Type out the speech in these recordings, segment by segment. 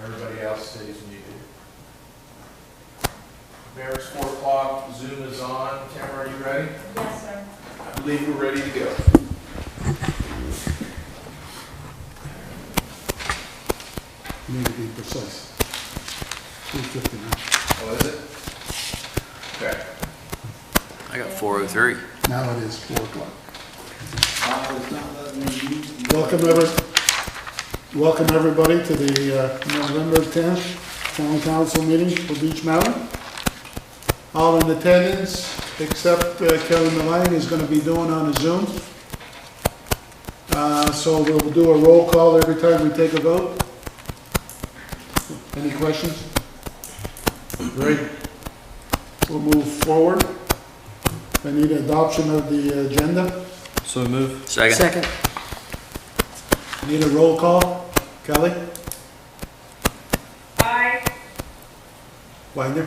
Everybody else stays muted. Mayor, it's 4 o'clock. Zoom is on. Tamara, are you ready? Yes, sir. I believe we're ready to go. You need to be precise. 2:59. Oh, is it? Okay. I got 403. Now it is 4 o'clock. Welcome, Welcome everybody to the November 10th Town Council meeting for Beach Mountain. All in attendance, except Kelly Mullane is going to be doing on a Zoom. So we'll do a roll call every time we take a vote. Any questions? Great. We'll move forward. I need adoption of the agenda. So move. Second. Need a roll call. Kelly? Aye. Wagner?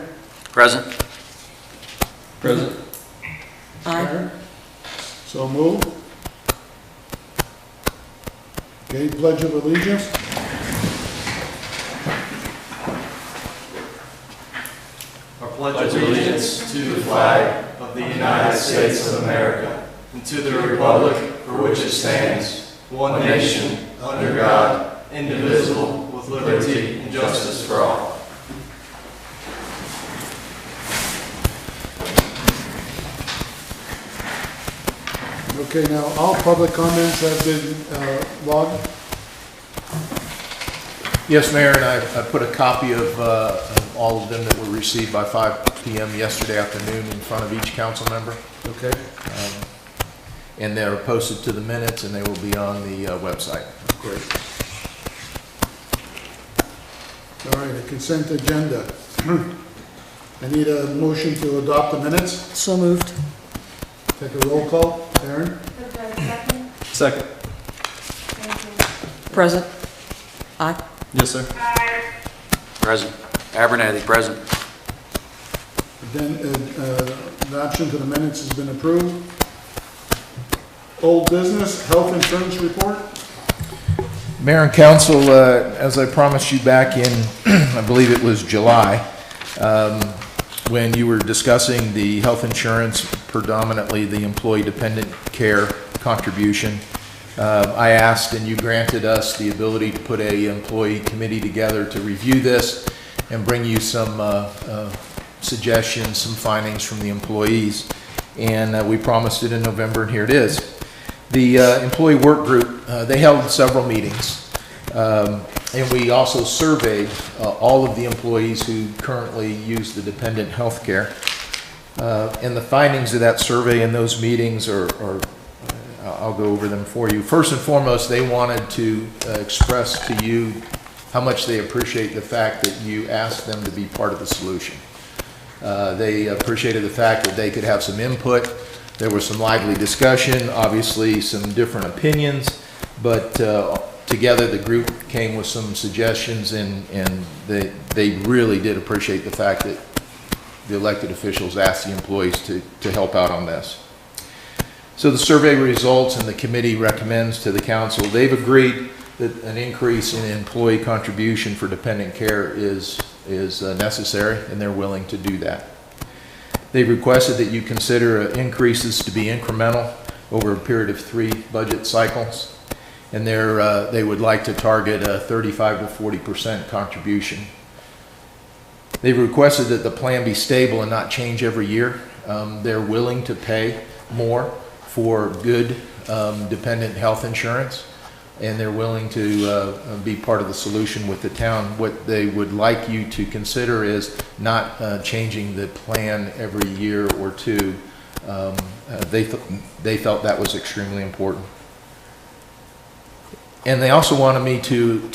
Present. Present. Karen? So moved. Okay, pledge of allegiance. I pledge allegiance to the flag of the United States of America and to the republic for which it stands, one nation, under God, indivisible, with liberty and justice for all. Okay, now all public comments have been logged. Yes, Mayor, and I put a copy of all of them that were received by 5 p.m. yesterday afternoon in front of each council member. Okay, And they're posted to the minutes, and they will be on the website. great. All right, the consent agenda. I need a motion to adopt the minutes. So moved. Take a roll call. Aaron? Is there a second? Second. Thank you. Present. Aye. Yes, sir. Aye. Present. Abernathy, present. Then, adoption to the minutes has been approved. Old business, health insurance report. Mayor and council, as I promised you back in, I believe it was July, when you were discussing the health insurance, predominantly the employee dependent care contribution, I asked and you granted us the ability to put a employee committee together to review this and bring you some suggestions, some findings from the employees. And we promised it in November, and here it is. The employee work group, they held several meetings, and we also surveyed all of the employees who currently use the dependent health care. And the findings of that survey and those meetings are I'll go over them for you. First and foremost, they wanted to express to you how much they appreciate the fact that you asked them to be part of the solution. They appreciated the fact that they could have some input. There was some lively discussion, obviously some different opinions, but together the group came with some suggestions, and they really did appreciate the fact that the elected officials asked the employees to help out on this. So the survey results, and the committee recommends to the council, they've agreed that an increase in employee contribution for dependent care is necessary, and they're willing to do that. They've requested that you consider increases to be incremental over a period of 3 budget cycles, and they would like to target a 35 to 40% contribution. They've requested that the plan be stable and not change every year. They're willing to pay more for good dependent health insurance, and they're willing to be part of the solution with the town. What they would like you to consider is not changing the plan every year or two. They felt that was extremely important. And they also wanted me to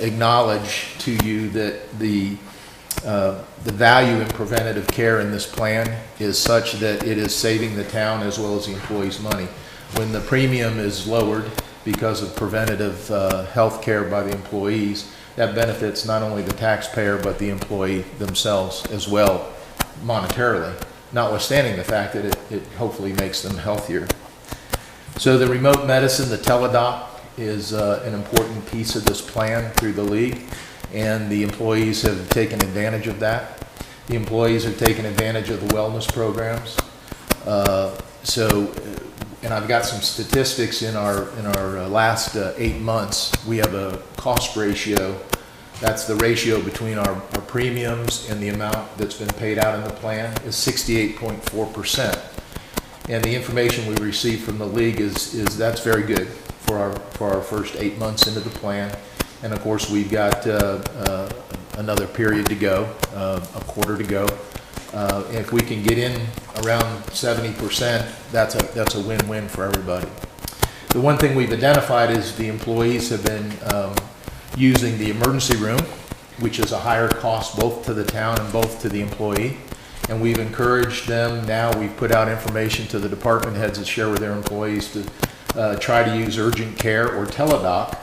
acknowledge to you that the value in preventative care in this plan is such that it is saving the town as well as the employees money. When the premium is lowered because of preventative health care by the employees, that benefits not only the taxpayer but the employee themselves as well monetarily, notwithstanding the fact that it hopefully makes them healthier. So the remote medicine, the teledoc, is an important piece of this plan through the league, and the employees have taken advantage of that. The employees have taken advantage of the wellness programs. And I've got some statistics in our last 8 months. We have a cost ratio. That's the ratio between our premiums and the amount that's been paid out in the plan is 68.4%. And the information we received from the league is that's very good for our first 8 months into the plan. And of course, we've got another period to go, a quarter to go. If we can get in around 70%, that's a win-win for everybody. The one thing we've identified is the employees have been using the emergency room, which is a higher cost both to the town and both to the employee. And we've encouraged them, now we've put out information to the department heads to share with their employees to try to use urgent care or teledoc,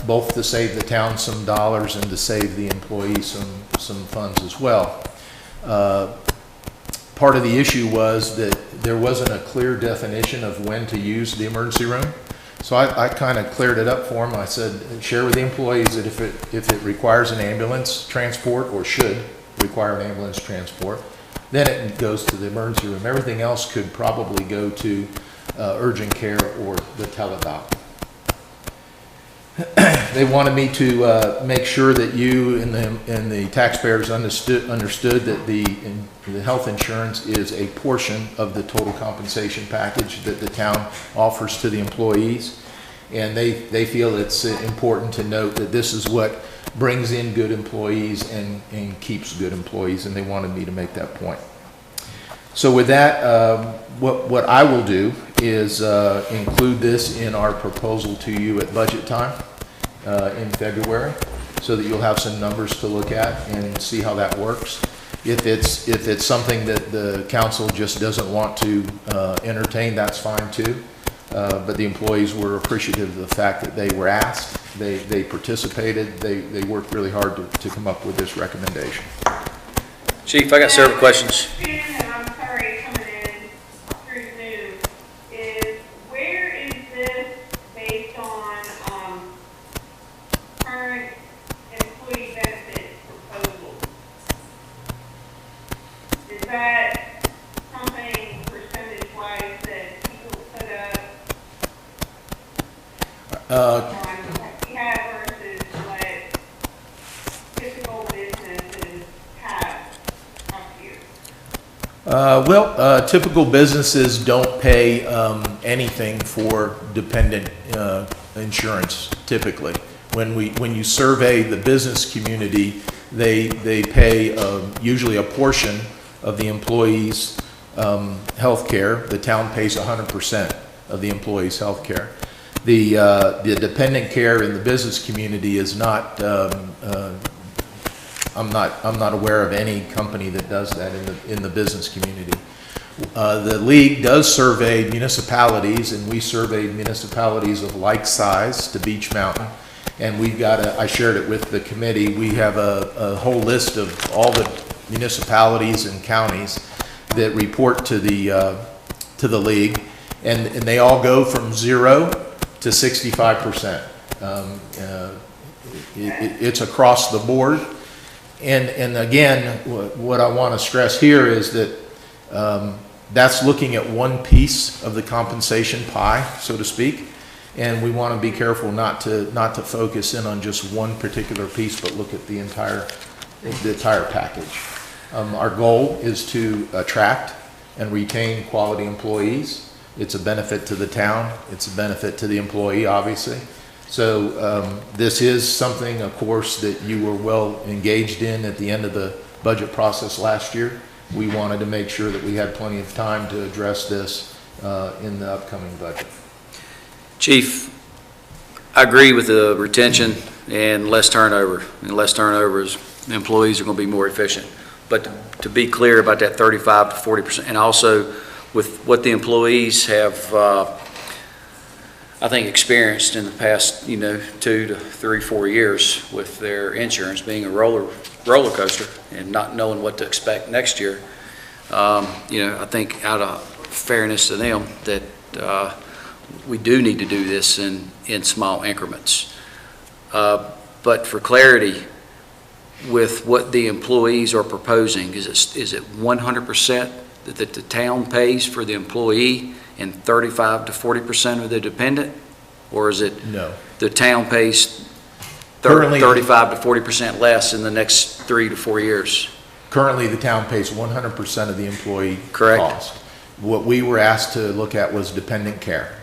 both to save the town some dollars and to save the employee some funds as well. Part of the issue was that there wasn't a clear definition of when to use the emergency room. So I kind of cleared it up for them. I said, share with the employees that if it requires an ambulance transport or should require an ambulance transport, then it goes to the emergency room. Everything else could probably go to urgent care or the teledoc. They wanted me to make sure that you and the taxpayers understood that the health insurance is a portion of the total compensation package that the town offers to the employees. And they feel it's important to note that this is what brings in good employees and keeps good employees, and they wanted me to make that point. So with that, what I will do is include this in our proposal to you at budget time in February, so that you'll have some numbers to look at and see how that works. If it's something that the council just doesn't want to entertain, that's fine too. But the employees were appreciative of the fact that they were asked, they participated, they worked really hard to come up with this recommendation. Chief, I got several questions. And I'm sorry, coming in through Zoom, is where is this based on current employee benefit proposal? Is that something percentage-wise that people put up? We have versus what typical businesses have up here? Typical businesses don't pay anything for dependent insurance typically. When you survey the business community, they pay usually a portion of the employees' health care. The town pays 100% of the employees' health care. The dependent care in the business community is not, I'm not aware of any company that does that in the business community. The league does survey municipalities, and we surveyed municipalities of like size to Beach Mountain, and we've got I shared it with the committee. We have a whole list of all the municipalities and counties that report to the league, and they all go from 0 to 65%. It's across the board. And again, what I want to stress here is that that's looking at one piece of the compensation pie, so to speak, and we want to be careful not to focus in on just one particular piece, but look at the entire package. Our goal is to attract and retain quality employees. It's a benefit to the town. It's a benefit to the employee, obviously. So this is something, of course, that you were well engaged in at the end of the budget process last year. We wanted to make sure that we had plenty of time to address this in the upcoming budget. Chief, I agree with the retention and less turnover. And less turnover is employees are going to be more efficient. But to be clear about that 35 to 40%, and also with what the employees have, I think, experienced in the past, 2 to 3, 4 years with their insurance being a roller coaster and not knowing what to expect next year. I think out of fairness to them that we do need to do this in small increments. But for clarity, with what the employees are proposing, is it 100% that the town pays for the employee and 35 to 40% of the dependent? Or is it No. the town pays Currently- 35 to 40% less in the next 3 to 4 years? Currently, the town pays 100% of the employee Correct. cost. What we were asked to look at was dependent care.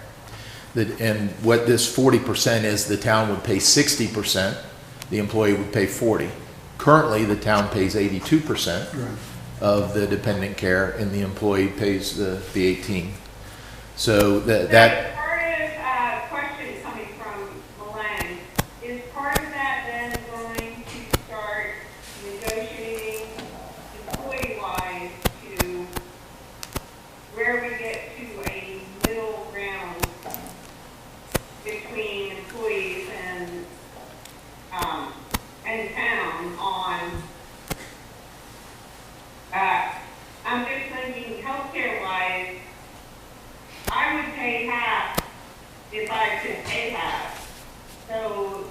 And what this 40% is, the town would pay 60%, the employee would pay 40. Currently, the town pays 82% of the dependent care, and the employee pays the 18. So that Part of, question coming from Milan, is part of that then going to start negotiating employee-wise to where we get to a middle ground between employees and town on, I'm just thinking healthcare-wise, I would pay half if I could pay half. So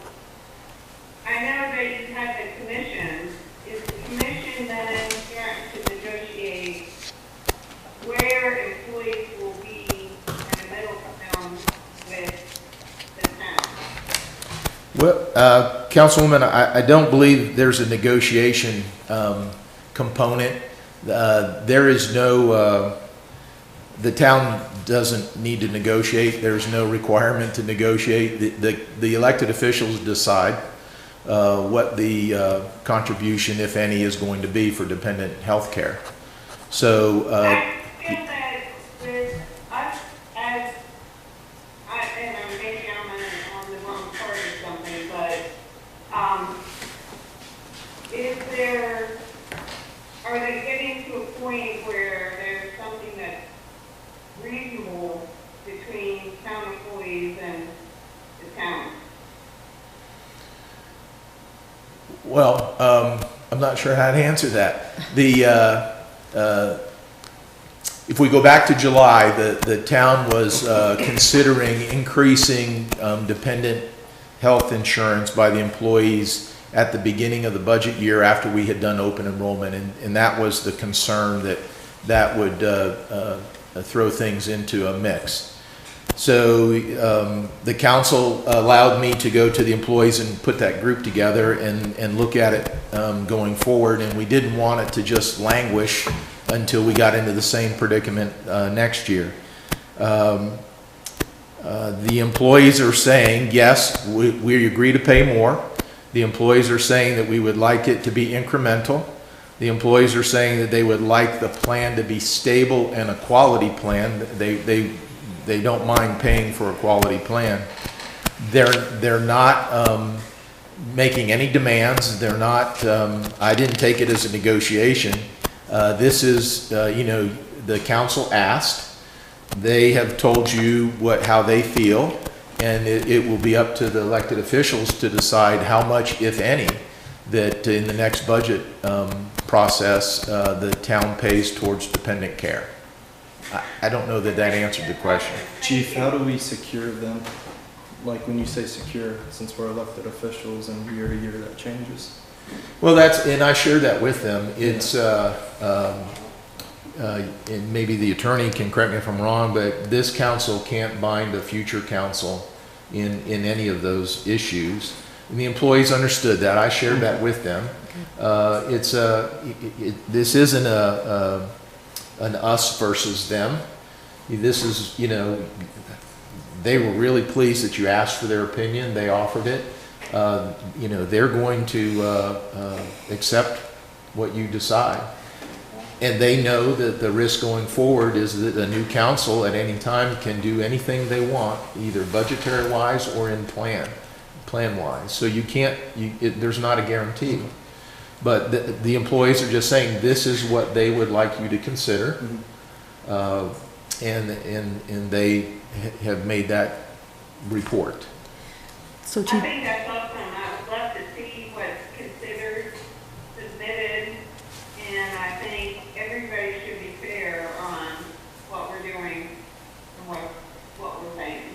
I know that you have the commission. Is the commission then starting to negotiate where employees will be in the middle ground with the town? Well, Councilwoman, I don't believe there's a negotiation component. There is no, the town doesn't need to negotiate. There's no requirement to negotiate. The elected officials decide what the contribution, if any, is going to be for dependent health care. So, I feel that with us as, and maybe I'm on the wrong part or something, but, are they getting to a point where there's something that's reasonable between town employees and the town? well, I'm not sure how to answer that. If we go back to July, the town was considering increasing dependent health insurance by the employees at the beginning of the budget year after we had done open enrollment, and that was the concern that would throw things into a mix. So the council allowed me to go to the employees and put that group together and look at it going forward, and we didn't want it to just languish until we got into the same predicament next year. The employees are saying, yes, we agree to pay more. The employees are saying that we would like it to be incremental. The employees are saying that they would like the plan to be stable and a quality plan. They don't mind paying for a quality plan. They're not making any demands. They're not, I didn't take it as a negotiation. This is, the council asked. They have told you how they feel, and it will be up to the elected officials to decide how much, if any, that in the next budget process, the town pays towards dependent care. I don't know that answered the question. Chief, how do we secure them? Like when you say secure, since we're elected officials and year to year that changes. Well, and I share that with them. It's, and maybe the attorney can correct me if I'm wrong, but this council can't bind a future council in any of those issues. And the employees understood that. I shared that with them. This isn't an us versus them. This is, they were really pleased that you asked for their opinion. They offered it. They're going to accept what you decide. And they know that the risk going forward is that a new council at any time can do anything they want, either budgetary-wise or in plan-wise. So you can't, there's not a guarantee. But the employees are just saying this is what they would like you to consider. And they have made that report. So I Chief, think that's awesome. I would love to see what's considered, submitted, and I think everybody should be fair on what we're doing and what we're saying.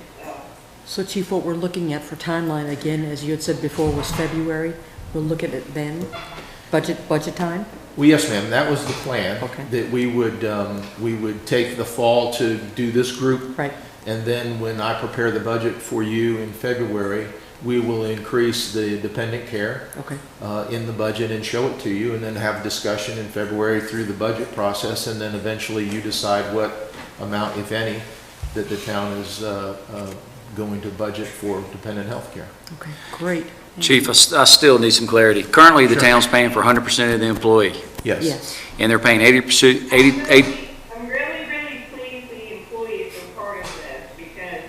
So Chief, what we're looking at for timeline, again, as you had said before, was February. We'll look at it then. Budget time? Well, yes, ma'am, that was the plan. Okay. That we would take the fall to do this group. Right. And then when I prepare the budget for you in February, we will increase the dependent care Okay. in the budget and show it to you, and then have a discussion in February through the budget process, and then eventually you decide what amount, if any, that the town is going to budget for dependent health care. Okay, great. Chief, I still need some clarity. Currently, the Sure. town's paying for 100% of the employee, Yes. Yes. and they're paying 80%, 80. I'm really pleased the employees are part of this because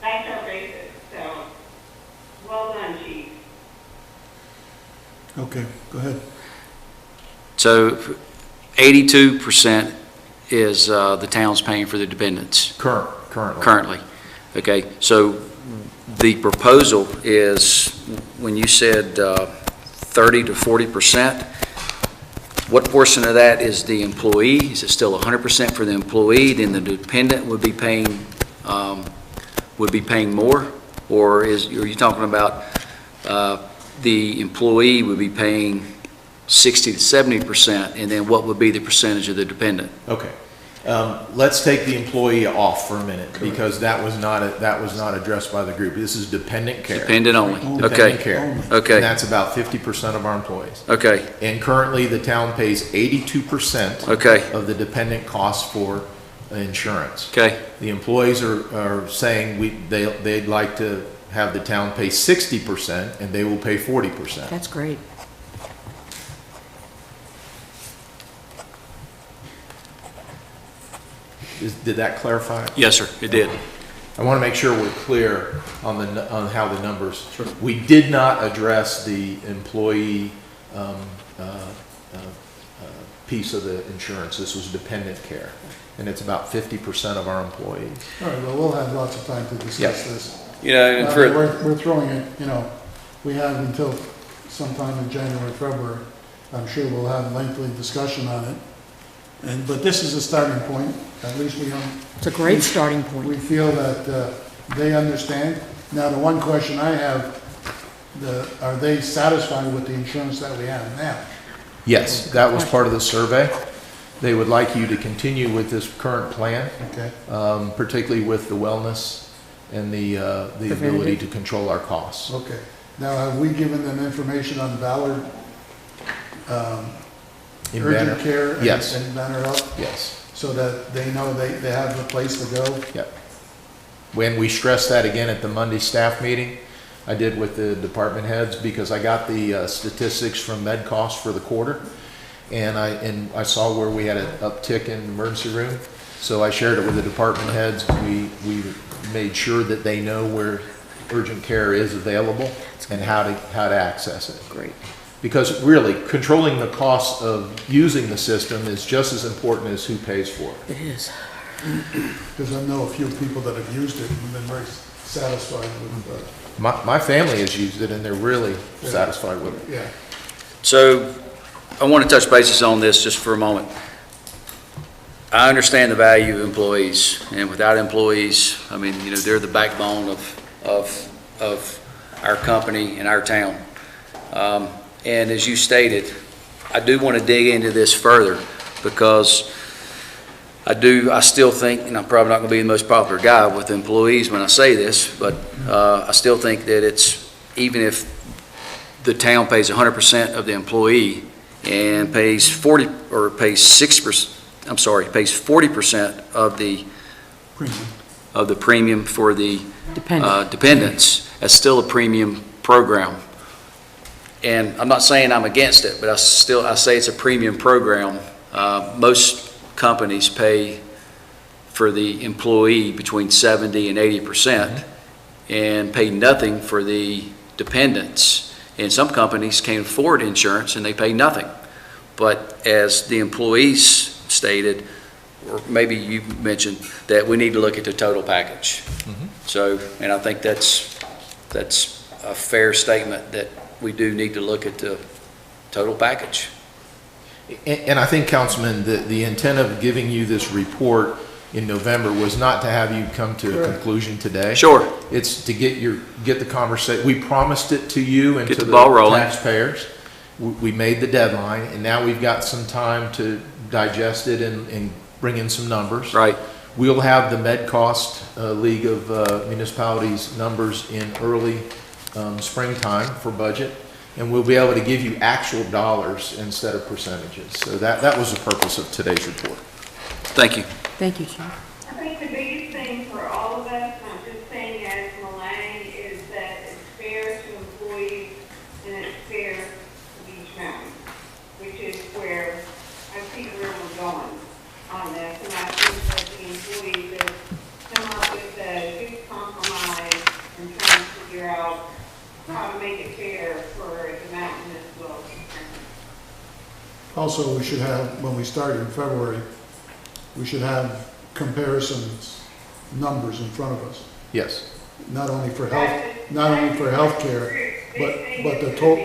that's our basis. So, well done, Chief. Okay, go ahead. So 82% is the town's paying for the dependents Currently. currently. Okay, so the proposal is, when you said 30 to 40%, what portion of that is the employee? Is it still 100% for the employee? Then the dependent would be paying more? Or are you talking about the employee would be paying 60 to 70%, and then what would be the percentage of the dependent? Okay. Let's take the employee off for a minute, because that was not addressed by the group. This is dependent care. Dependent only? Dependent Okay, care. okay. And that's about 50% of our employees. Okay, And currently, the town pays 82% okay, of the dependent costs for insurance. okay. The employees are saying they'd like to have the town pay 60%, and they will pay 40%. That's great. Did that clarify? Yes, sir, it did. I want to make sure we're clear on how the numbers. We did not address the employee piece of the insurance. This was dependent care, and it's about 50% of our employees. All right, well, we'll have lots of time to Yeah. discuss this. You know, and for, We're throwing it, we have until sometime in January, February. I'm sure we'll have lengthy discussion on it. But this is a starting point. At least It's a great starting we point. feel that they understand. Now, the one question I have, are they satisfied with the insurance that we have now? Yes, that was part of the survey. They would like you to continue with this current plan, Okay, particularly with the wellness and the ability to control our costs. okay. Now, have we given them information on Ballard, In urgent Banner? care? Yes. And Banner Health, Yes. so that they know they have a place to go? Yep. When we stressed that again at the Monday staff meeting, I did with the department heads, because I got the statistics from med costs for the quarter, and I saw where we had an uptick in the emergency room, so I shared it with the department heads. We made sure that they know where urgent care is available and how to access it. Great. Because really, controlling the cost of using the system is just as important as who pays for it. It is. Because I know a few people that have used it and been very satisfied with, My family has used it, and they're really satisfied with it. yeah. so I want to touch bases on this just for a moment. I understand the value of employees, and without employees, I mean, they're the backbone of our company and our town. And as you stated, I do want to dig into this further, because I still think, and I'm probably not going to be the most popular guy with employees when I say this, but I still think that even if the town pays 100% of the employee and pays 40% of the premium for the dependents, that's still a premium program. And I'm not saying I'm against it, but I say it's a premium program. Most companies pay for the employee between 70 and 80% and pay nothing for the dependents. And some companies can't afford insurance and they pay nothing. But as the employees stated, or maybe you mentioned, that we need to look at the total package. So, and I think that's a fair statement, that we do need to look at the total package. And I think, Councilman, the intent of giving you this report in November was not to have you come to a Correct. conclusion today. Sure. It's to get the conversation. We promised it to you and Get to the ball the rolling. taxpayers. We made the deadline, and now we've got some time to digest it and bring in some numbers. Right. We'll have the MedCost League of Municipalities numbers in early springtime for budget, and we'll be able to give you actual dollars instead of percentages. So that was the purpose of today's report. Thank you. Thank you, Chief. I think the biggest thing for all of us, and I'm just saying as Malang, is that it's fair to employees and it's fair to Beach Mountain, which is where I see where we're going on this. And I think that the employees have come up with a good compromise and trying to figure out how to make it fair for the mountain as well. Also, we should have, when we start in February, we should have comparisons, numbers in front of us, Yes. not only for healthcare, but the total.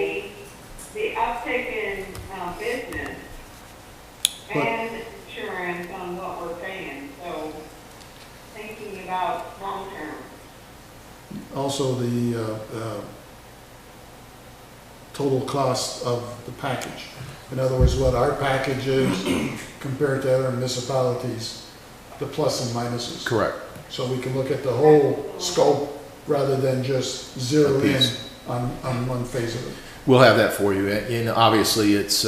The uptick in business But- and insurance on what we're paying, so thinking about long term. Also the total cost of the package. In other words, what our package is compared to other municipalities, the plus and minuses. Correct. So we can look at the whole scope rather than just zero A in piece. on one phase of it. We'll have that for you. And obviously, it's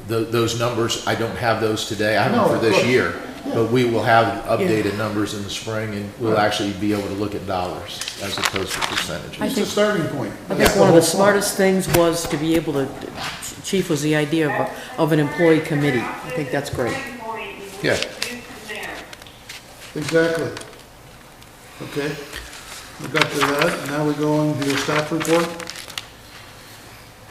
those numbers, I don't have those today. I have them No, for of this course. year. But we will have updated numbers in the spring, and we'll actually be able to look at dollars as opposed to percentages. It's a starting point. I That's think one of the whole point. smartest things was to be able to, Chief, was the idea of an employee committee. I think that's great. Starting point, and Yeah. move from there. Exactly. Okay, we got to that. Now we go on to your staff report.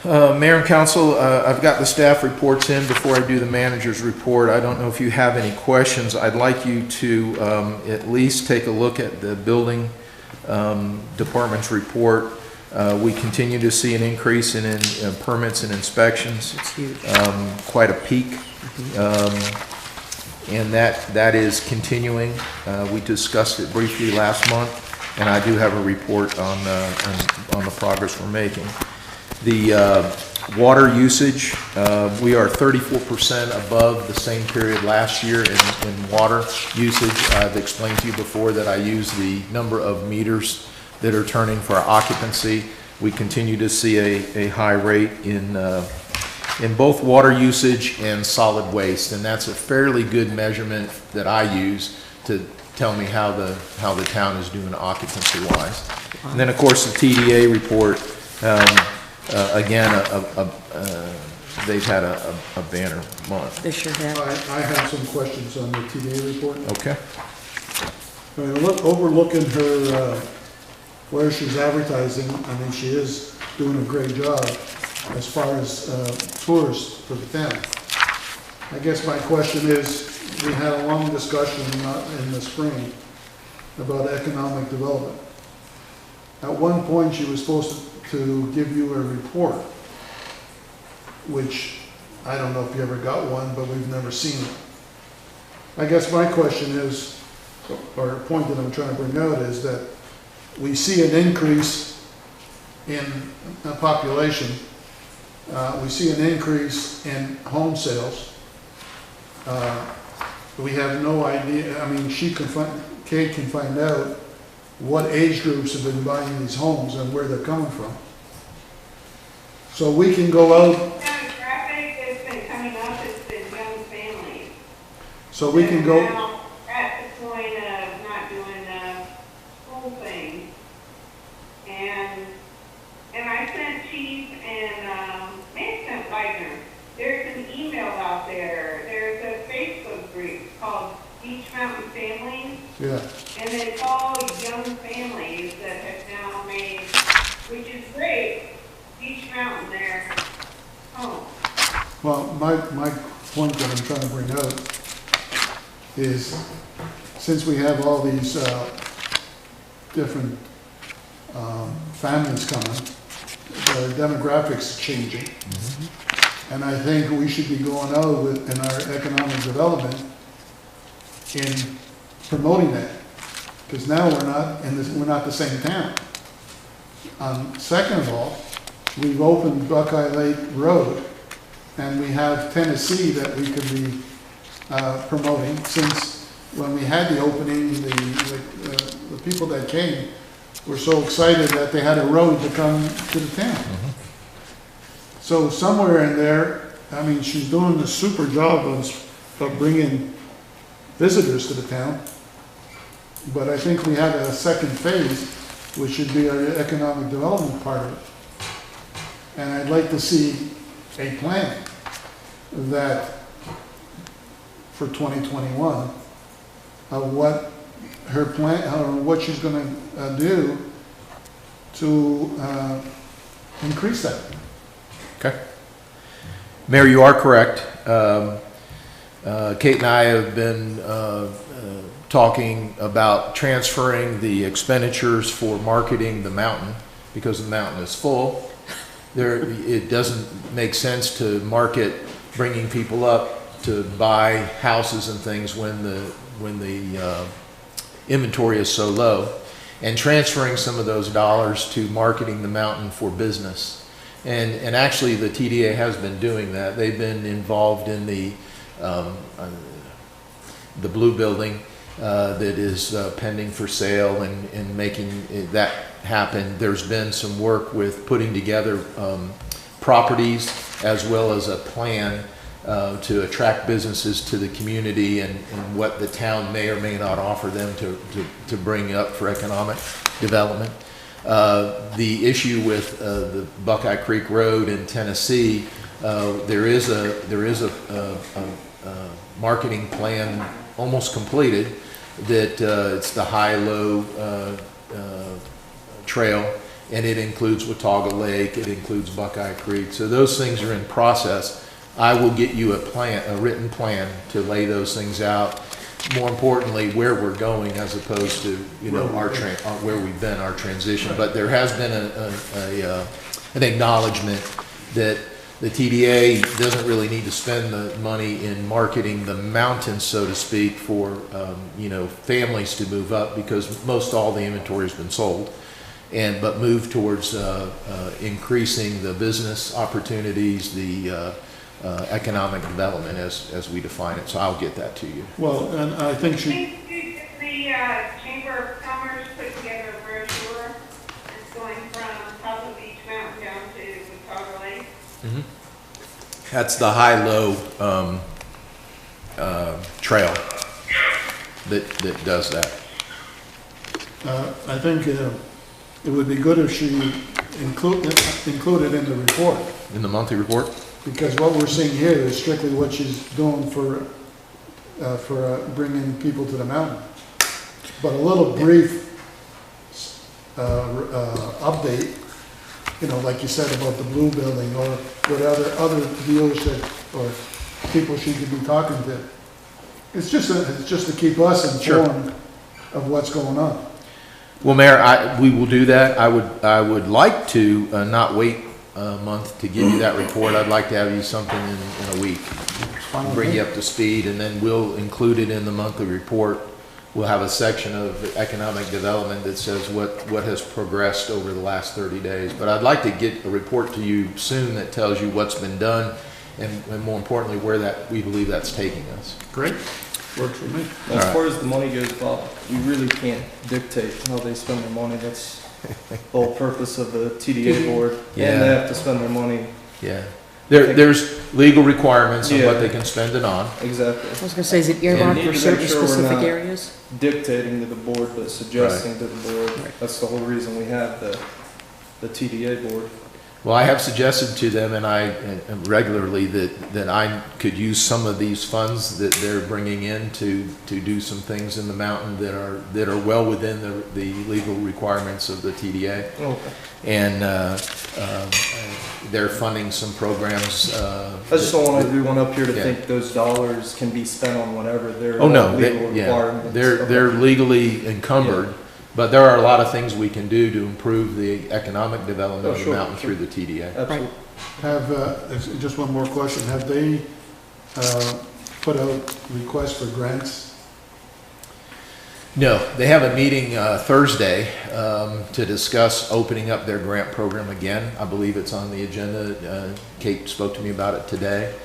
Mayor and council, I've got the staff reports in. Before I do the manager's report, I don't know if you have any questions. I'd like you to at least take a look at the building department's report. We continue to see an increase in permits and inspections. It's huge. Quite a peak. And that is continuing. We discussed it briefly last month, and I do have a report on the progress we're making. The water usage, we are 34% above the same period last year in water usage. I've explained to you before that I use the number of meters that are turning for occupancy. We continue to see a high rate in both water usage and solid waste, and that's a fairly good measurement that I use to tell me how the town is doing occupancy-wise. And then, of course, the TDA report, again, they've had a banner month. They sure have. I have some questions on the TDA report. Okay? I mean, overlooking her, where she's advertising, I mean, she is doing a great job as far as tours for the town. I guess my question is, we had a long discussion in the spring about economic development. At one point, she was supposed to give you a report, which I don't know if you ever got one, but we've never seen it. I guess my question is, or a point that I'm trying to bring out is that we see an increase in population. We see an increase in home sales. We have no idea, I mean, Kate can find out what age groups have been buying these homes and where they're coming from. So we can go out, Demographic that's been coming up has been young families. so we can go, They're now at the point of not doing the school thing. And I sent Chief and, maybe sent Wagner, there's an email out there, there's a Facebook group called Beach Mountain Families, yeah. and it's all young families that have now made, which is great, Beach Mountain their home. Well, my point that I'm trying to bring out is, since we have all these different families coming, the demographics changing. And I think we should be going out with, in our economic development, in promoting that, because now we're not the same town. Second of all, we've opened Buckeye Lake Road, and we have Tennessee that we could be promoting, since when we had the opening, the people that came were so excited that they had a road to come to the town. So somewhere in there, I mean, she's doing a super job of bringing visitors to the town, but I think we have a second phase, which should be our economic development part of it. And I'd like to see a plan that, for 2021, of what her plan, or what she's gonna do to increase that. Okay. Mayor, you are correct. Kate and I have been talking about transferring the expenditures for marketing the mountain, because the mountain is full. It doesn't make sense to market bringing people up to buy houses and things when the inventory is so low, and transferring some of those dollars to marketing the mountain for business. And actually the TDA has been doing that. They've been involved in the blue building that is pending for sale, and making that happen. There's been some work with putting together properties as well as a plan to attract businesses to the community, and what the town may or may not offer them to bring up for economic development. The issue with the Buckeye Creek Road in Tennessee, there is a marketing plan almost completed, that it's the high-low trail, and it includes Watauga Lake, it includes Buckeye Creek. So those things are in process. I will get you a written plan to lay those things out. More importantly, where we're going, as opposed to, you know, where we've been, our transition. But there has been an acknowledgement that the TDA doesn't really need to spend the money in marketing the mountain, so to speak, for you know, families to move up, because most all the inventory has been sold, but move towards increasing the business opportunities, the economic development as we define it. So I'll get that to you. Well, and I think Did the Chamber of Commerce put together a brochure that's going from top of Beach Mountain down to Watauga Lake? That's the high-low trail that does that. I think it would be good if she included in the report, In the monthly report? because what we're seeing here is strictly what she's doing for bringing people to the mountain. But a little brief update, you know, like you said about the blue building, or what other deals or people she could be talking to. It's just to keep us informed of what's going on. Well, Mayor, we will do that. I would like to not wait a month to give you that report. I'd like to have you something in a week, bring you up to speed, and then we'll include it in the monthly report. We'll have a section of economic development that says what has progressed over the last 30 days. But I'd like to get a report to you soon that tells you what's been done, and more importantly, where we believe that's taking us. Great, works for me. As far as the money goes, Bob, we really can't dictate how they spend their money. That's the whole purpose of the TDA board. Yeah. And they have to spend their money. Yeah. There's legal requirements on Yeah. what they can spend it on. Exactly. I was gonna say, is it Yeah, earmarked we for need to certain make sure we're specific not- areas? Dictating to the board, but suggesting to the board. That's the whole reason we have the TDA board. Well, I have suggested to them, and regularly, that I could use some of these funds that they're bringing in to do some things in the mountain that are well within the legal requirements of the TDA. Okay. And they're funding some programs. I just don't want everyone up here to Yeah. think those dollars can be spent on whatever. They're Oh, no, legal yeah, requirements. they're legally encumbered, but there are a lot of things we can do to improve the economic development Oh, of the sure, mountain sure. through the TDA. Absolutely. Just one more question, have they put out requests for grants No, they have a meeting Thursday to discuss opening up their grant program again. I believe it's on the agenda. Kate spoke to me about it today.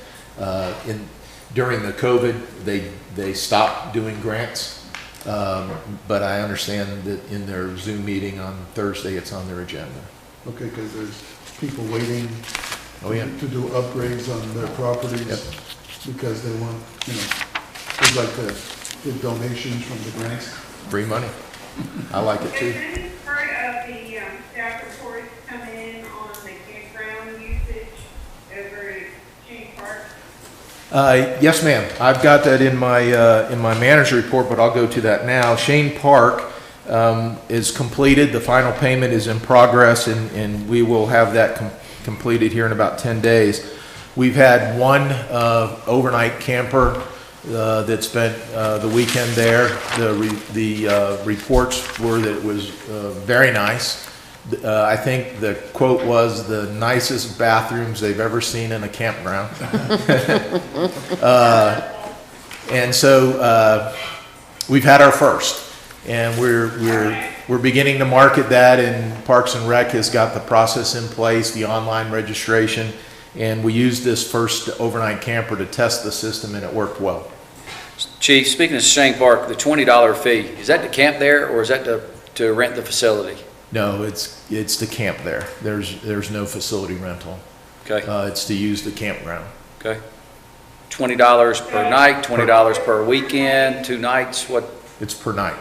During the COVID, they stopped doing grants, but I understand that in their Zoom meeting on Thursday, it's on their agenda. Okay, because there's people waiting Oh, yeah. to do upgrades on their properties Yep. because they want, they'd like to get donations from the grants. Free money. I like it too. Is any part of the staff reports come in on the campground usage over at Shane Park? Yes, ma'am. I've got that in my manager report, but I'll go to that now. Shane Park is completed. The final payment is in progress, and we will have that completed here in about 10 days. We've had one overnight camper that spent the weekend there. The reports were that it was very nice. I think the quote was the nicest bathrooms they've ever seen in a campground. And so we've had our first, and we're beginning to market that, and Parks and Rec has got the process in place, the online registration, and we used this first overnight camper to test the system, and it worked well. Chief, speaking of Shane Park, the $20 fee, is that to camp there or is that to rent the facility? No, it's to camp there. There's no facility rental. Okay, It's to use the campground. okay. $20 per night, $20 per weekend, 2 nights, what? It's per night.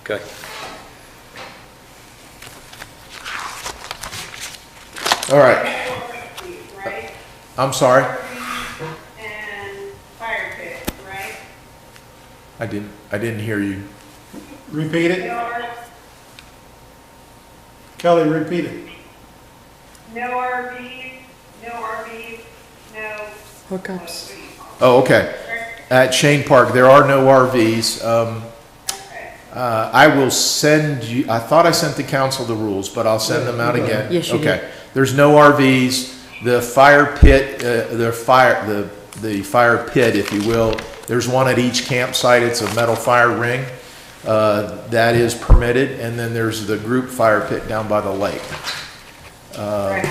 Okay. All right. Right? I'm sorry. And fire pit, right? I didn't hear you. Repeat it. No, Kelly, repeat it. no RVs, no. Hookups. Oh, okay. At Shane Park, there are no RVs. Okay. I will send you, I thought I sent the council the rules, but I'll send them out again. Yes, you Okay. did. There's no RVs. The fire pit, the fire pit, if you will, there's one at each campsite. It's a metal fire ring. That is permitted. And then there's the group fire pit down by the lake. Right.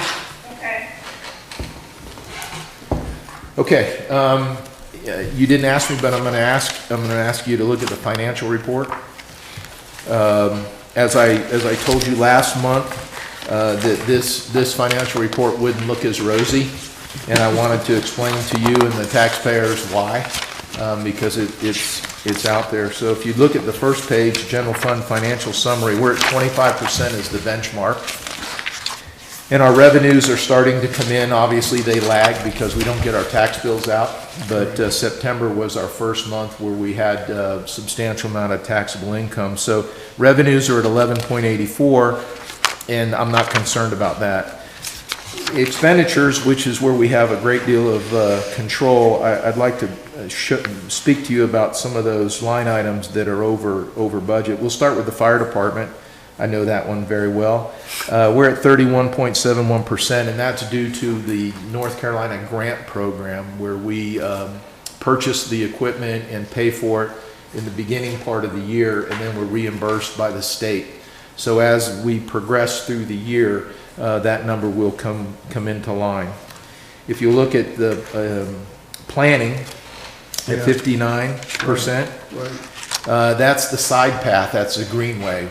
Okay. Okay, you didn't ask me, but I'm gonna ask you to look at the financial report. As I told you last month, that this financial report wouldn't look as rosy, and I wanted to explain to you and the taxpayers why, because it's out there. So if you look at the first page, general fund financial summary, we're at 25% as the benchmark. And our revenues are starting to come in. Obviously, they lag because we don't get our tax bills out. But September was our first month where we had a substantial amount of taxable income. So revenues are at 11.84, and I'm not concerned about that. Expenditures, which is where we have a great deal of control, I'd like to speak to you about some of those line items that are over budget. We'll start with the fire department. I know that one very well. We're at 31.71%, and that's due to the North Carolina grant program where we purchase the equipment and pay for it in the beginning part of the year, and then we're reimbursed by the state. So as we progress through the year, that number will come into line. If you look at the planning at 59%, Right. that's the side path, that's the greenway.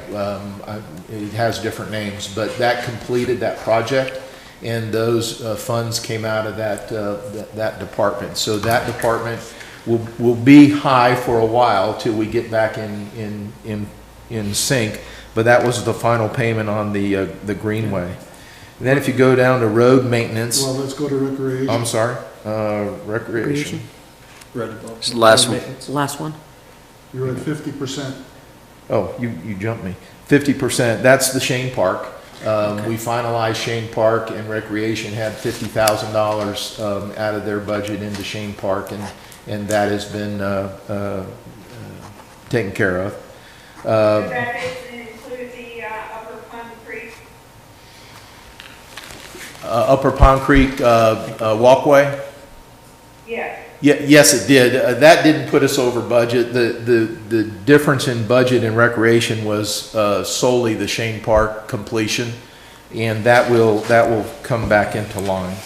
It has different names, but that completed that project, and those funds came out of that department. So that department will be high for a while till we get back in sync, but that was the final payment on the greenway. And then if you go down to road maintenance, Well, let's go to recreation. I'm sorry, recreation. Red above. It's the last one. Maintenance. Last one. You're at 50%. Oh, you jumped me. 50%, that's the Shane Park. We finalized Shane Park, and Recreation had $50,000 out of their budget into Shane Park, and that has been taken care of. Does that include the Upper Plum Creek? Upper Pond Creek walkway? Yes. Yes, it did. That didn't put us over budget. The difference in budget and recreation was solely the Shane Park completion, and that will come back into line.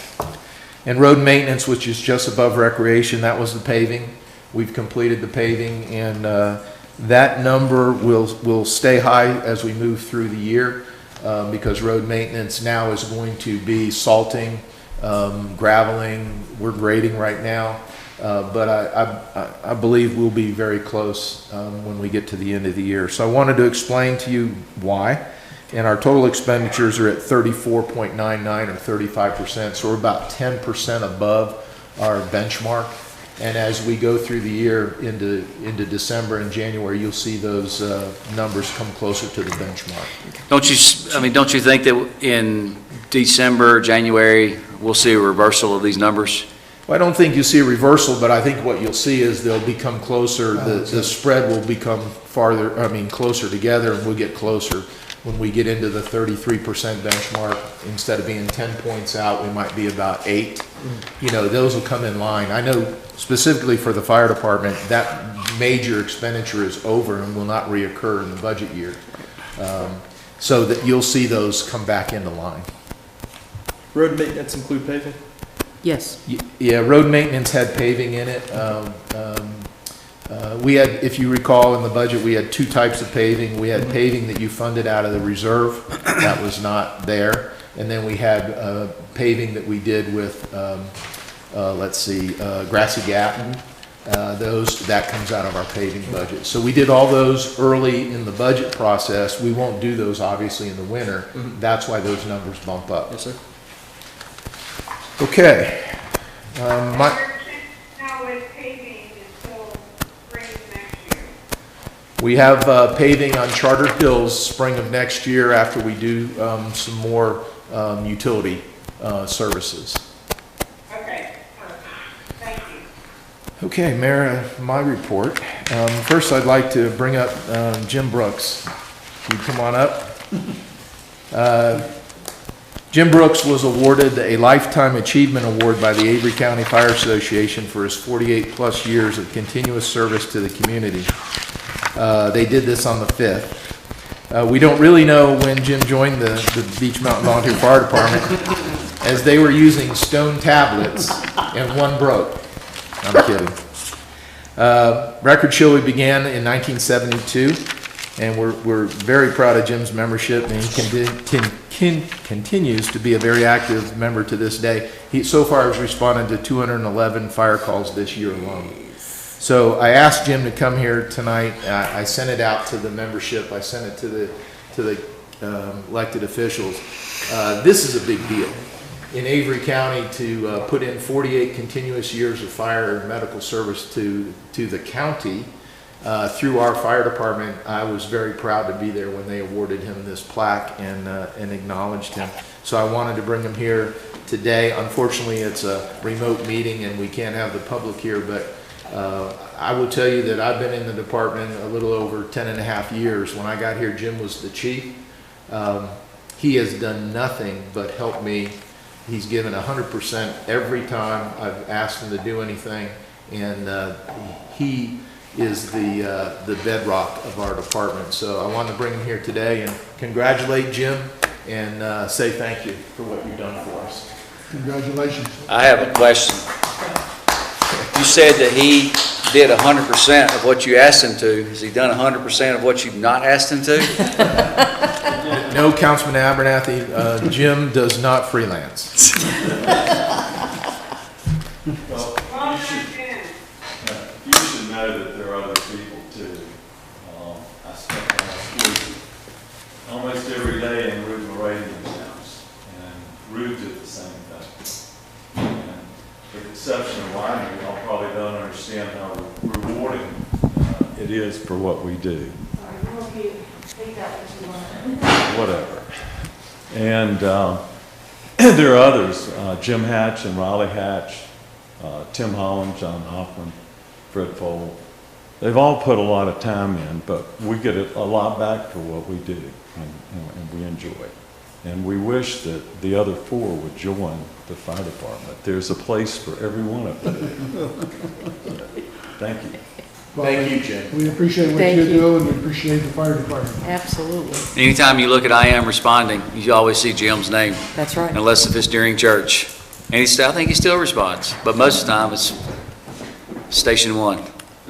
And road maintenance, which is just above recreation, that was the paving. We've completed the paving, and that number will stay high as we move through the year, because road maintenance now is going to be salting, graveling. We're grading right now, but I believe we'll be very close when we get to the end of the year. So I wanted to explain to you why. And our total expenditures are at 34.99 or 35%, so we're about 10% above our benchmark. And as we go through the year into December and January, you'll see those numbers come closer to the benchmark. Don't you think that in December, January, we'll see a reversal of these numbers? Well, I don't think you'll see a reversal, but I think what you'll see is they'll become closer. The spread will become closer together, and we'll get closer. When we get into the 33% benchmark, instead of being 10 points out, we might be about 8. You know, those will come in line. I know specifically for the fire department, that major expenditure is over and will not reoccur in the budget year. So that you'll see those come back into line. Road maintenance include paving? Yes. Yeah, road maintenance had paving in it. We had, if you recall in the budget, we had 2 types of paving. We had paving that you funded out of the reserve. That was not there. And then we had paving that we did with, Grassy Gap. That comes out of our paving budget. So we did all those early in the budget process. We won't do those obviously in the winter. That's why those numbers bump up. Yes, sir. Okay. Now with paving until spring of next year. We have paving on Charter Hills spring of next year after we do some more utility services. Okay, perfect. Thank you. Okay, Mayor, my report. First, I'd like to bring up Jim Brooks. Can you come on up? Jim Brooks was awarded a Lifetime Achievement Award by the Avery County Fire Association for his 48-plus years of continuous service to the community. They did this on the 5th. We don't really know when Jim joined the Beach Mountain Volunteer Fire Department, as they were using stone tablets and one broke. I'm kidding. Record Chili began in 1972, and we're very proud of Jim's membership, and he continues to be a very active member to this day. He so far has responded to 211 fire calls this year alone. So I asked Jim to come here tonight. I sent it out to the membership. I sent it to the elected officials. This is a big deal. In Avery County, to put in 48 continuous years of fire and medical service to the county through our fire department, I was very proud to be there when they awarded him this plaque and acknowledged him. So I wanted to bring him here today. Unfortunately, it's a remote meeting and we can't have the public here, but I will tell you that I've been in the department a little over 10.5 years. When I got here, Jim was the chief. He has done nothing but help me. He's given 100% every time I've asked him to do anything, and he is the bedrock of our department. So I wanted to bring him here today and congratulate Jim and say thank you for what you've done for us. Congratulations. I have a question. You said that he did 100% of what you asked him to. Has he done 100% of what you've not asked him to? No, Councilman Abernathy, Jim does not freelance. Well, Well, you should know that there are other people too. I spent last week almost every day in Rude Moravian's house, and Rude did the same thing. And with the exception of Wyman, y'all probably don't understand how rewarding it is for what we do. Whatever. And there are others, Jim Hatch and Raleigh Hatch, Tim Holland, John Hoffman, Fred Fogle. They've all put a lot of time in, but we get a lot back for what we do, and we enjoy it. And we wish that the other 4 would join the fire department. There's a place for every one of them. Thank you. Thank you, Jim. We appreciate what Thank you you. do, and we appreciate the fire department. Absolutely. Anytime you look at I Am Responding, you always see Jim's name, That's right. unless if it's during church. And I think he still responds, but most of the time it's Station 1.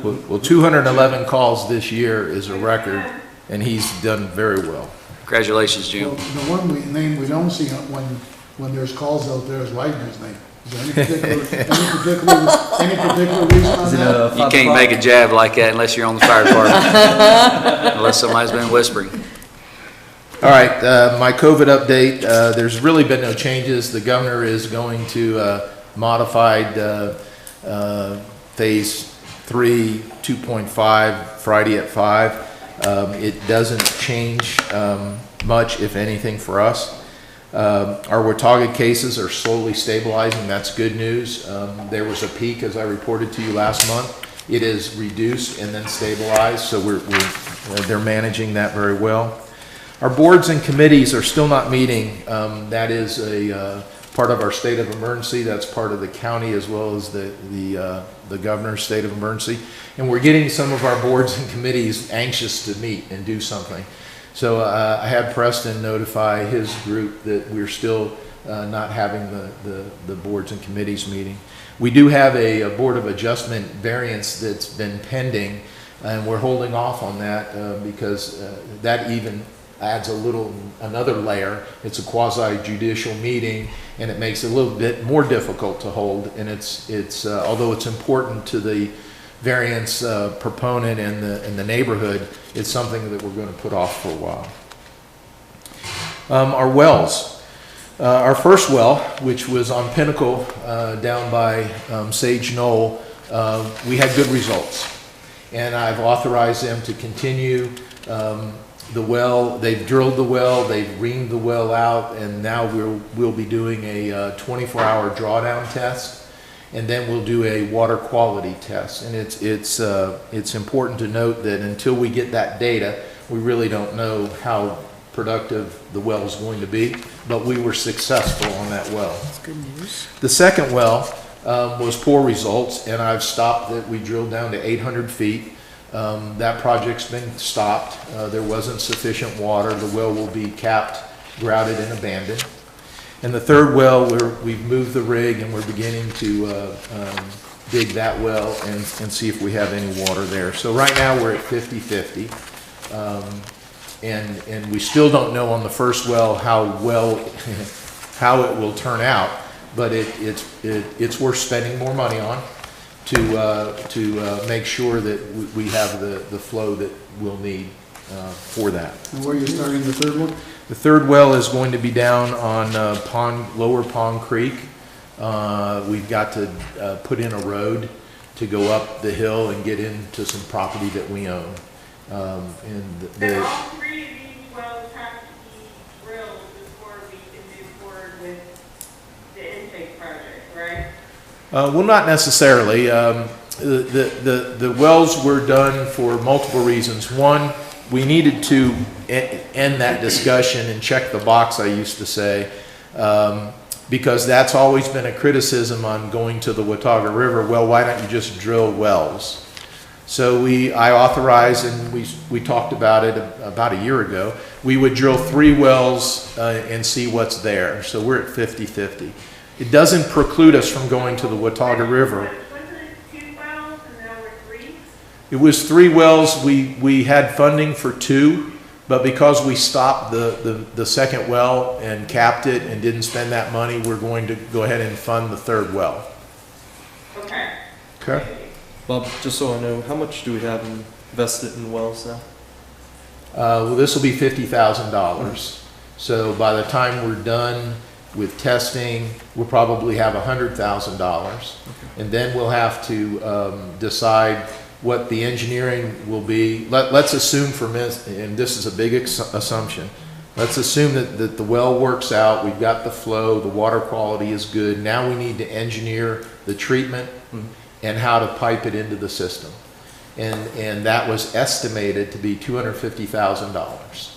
Well, 211 calls this year is a record, and he's done very well. Congratulations, Jim. Well, the one name we don't see when there's calls out there is Wagner's name. Is there any particular reason on that? You can't make a jab like that unless you're on the fire department. Unless somebody's been whispering. All right, my COVID update, there's really been no changes. The governor is going to modified Phase 3, 2.5, Friday at 5. It doesn't change much, if anything, for us. Our Watauga cases are slowly stabilizing. That's good news. There was a peak, as I reported to you last month. It is reduced and then stabilized, so they're managing that very well. Our boards and committees are still not meeting. That is a part of our state of emergency. That's part of the county as well as the governor's state of emergency. And we're getting some of our boards and committees anxious to meet and do something. So I had Preston notify his group that we're still not having the boards and committees meeting. We do have a Board of Adjustment variance that's been pending, and we're holding off on that because that even adds another layer. It's a quasi-judicial meeting, and it makes it a little bit more difficult to hold. And it's although it's important to the variance proponent and the neighborhood, it's something that we're going to put off for a while. Our wells. Our first well, which was on Pinnacle down by Sage Knoll, we had good results. And I've authorized them to continue the well. They've drilled the well, they've reamed the well out, and now we'll be doing a 24-hour drawdown test. And then we'll do a water quality test. And it's important to note that until we get that data, we really don't know how productive the well is going to be, but we were successful on that well. That's good news. The second well was poor results, and I've stopped it. We drilled down to 800 feet. That project's been stopped. There wasn't sufficient water. The well will be capped, grouted, and abandoned. And the third well, we've moved the rig and we're beginning to dig that well and see if we have any water there. So right now we're at 50-50. And we still don't know on the first well how it will turn out, but it's worth spending more money on to make sure that we have the flow that we'll need for that. And where are you starting the third one? The third well is going to be down on Lower Pond Creek. We've got to put in a road to go up the hill and get into some property that we own. And all three of these wells have to be drilled before we can move forward with the intake project, right? Well, not necessarily. The wells were done for multiple reasons. One, we needed to end that discussion and check the box, I used to say, because that's always been a criticism on going to the Watauga River. Well, why don't you just drill wells? So I authorized, and we talked about it about a year ago, we would drill 3 wells and see what's there. So we're at 50-50. It doesn't preclude us from going to the Watauga River. Wasn't it 2 wells and now we're 3? It was 3 wells. We had funding for 2, but because we stopped the second well and capped it and didn't spend that money, we're going to go ahead and fund the 3rd well. Okay. Okay. Bob, just so I know, how much do we have invested in wells now? Well, this will be $50,000. So by the time we're done with testing, we'll probably have $100,000. And then we'll have to decide what the engineering will be. Let's assume and this is a big assumption, let's assume that the well works out, we've got the flow, the water quality is good. Now we need to engineer the treatment and how to pipe it into the system. And that was estimated to be $250,000.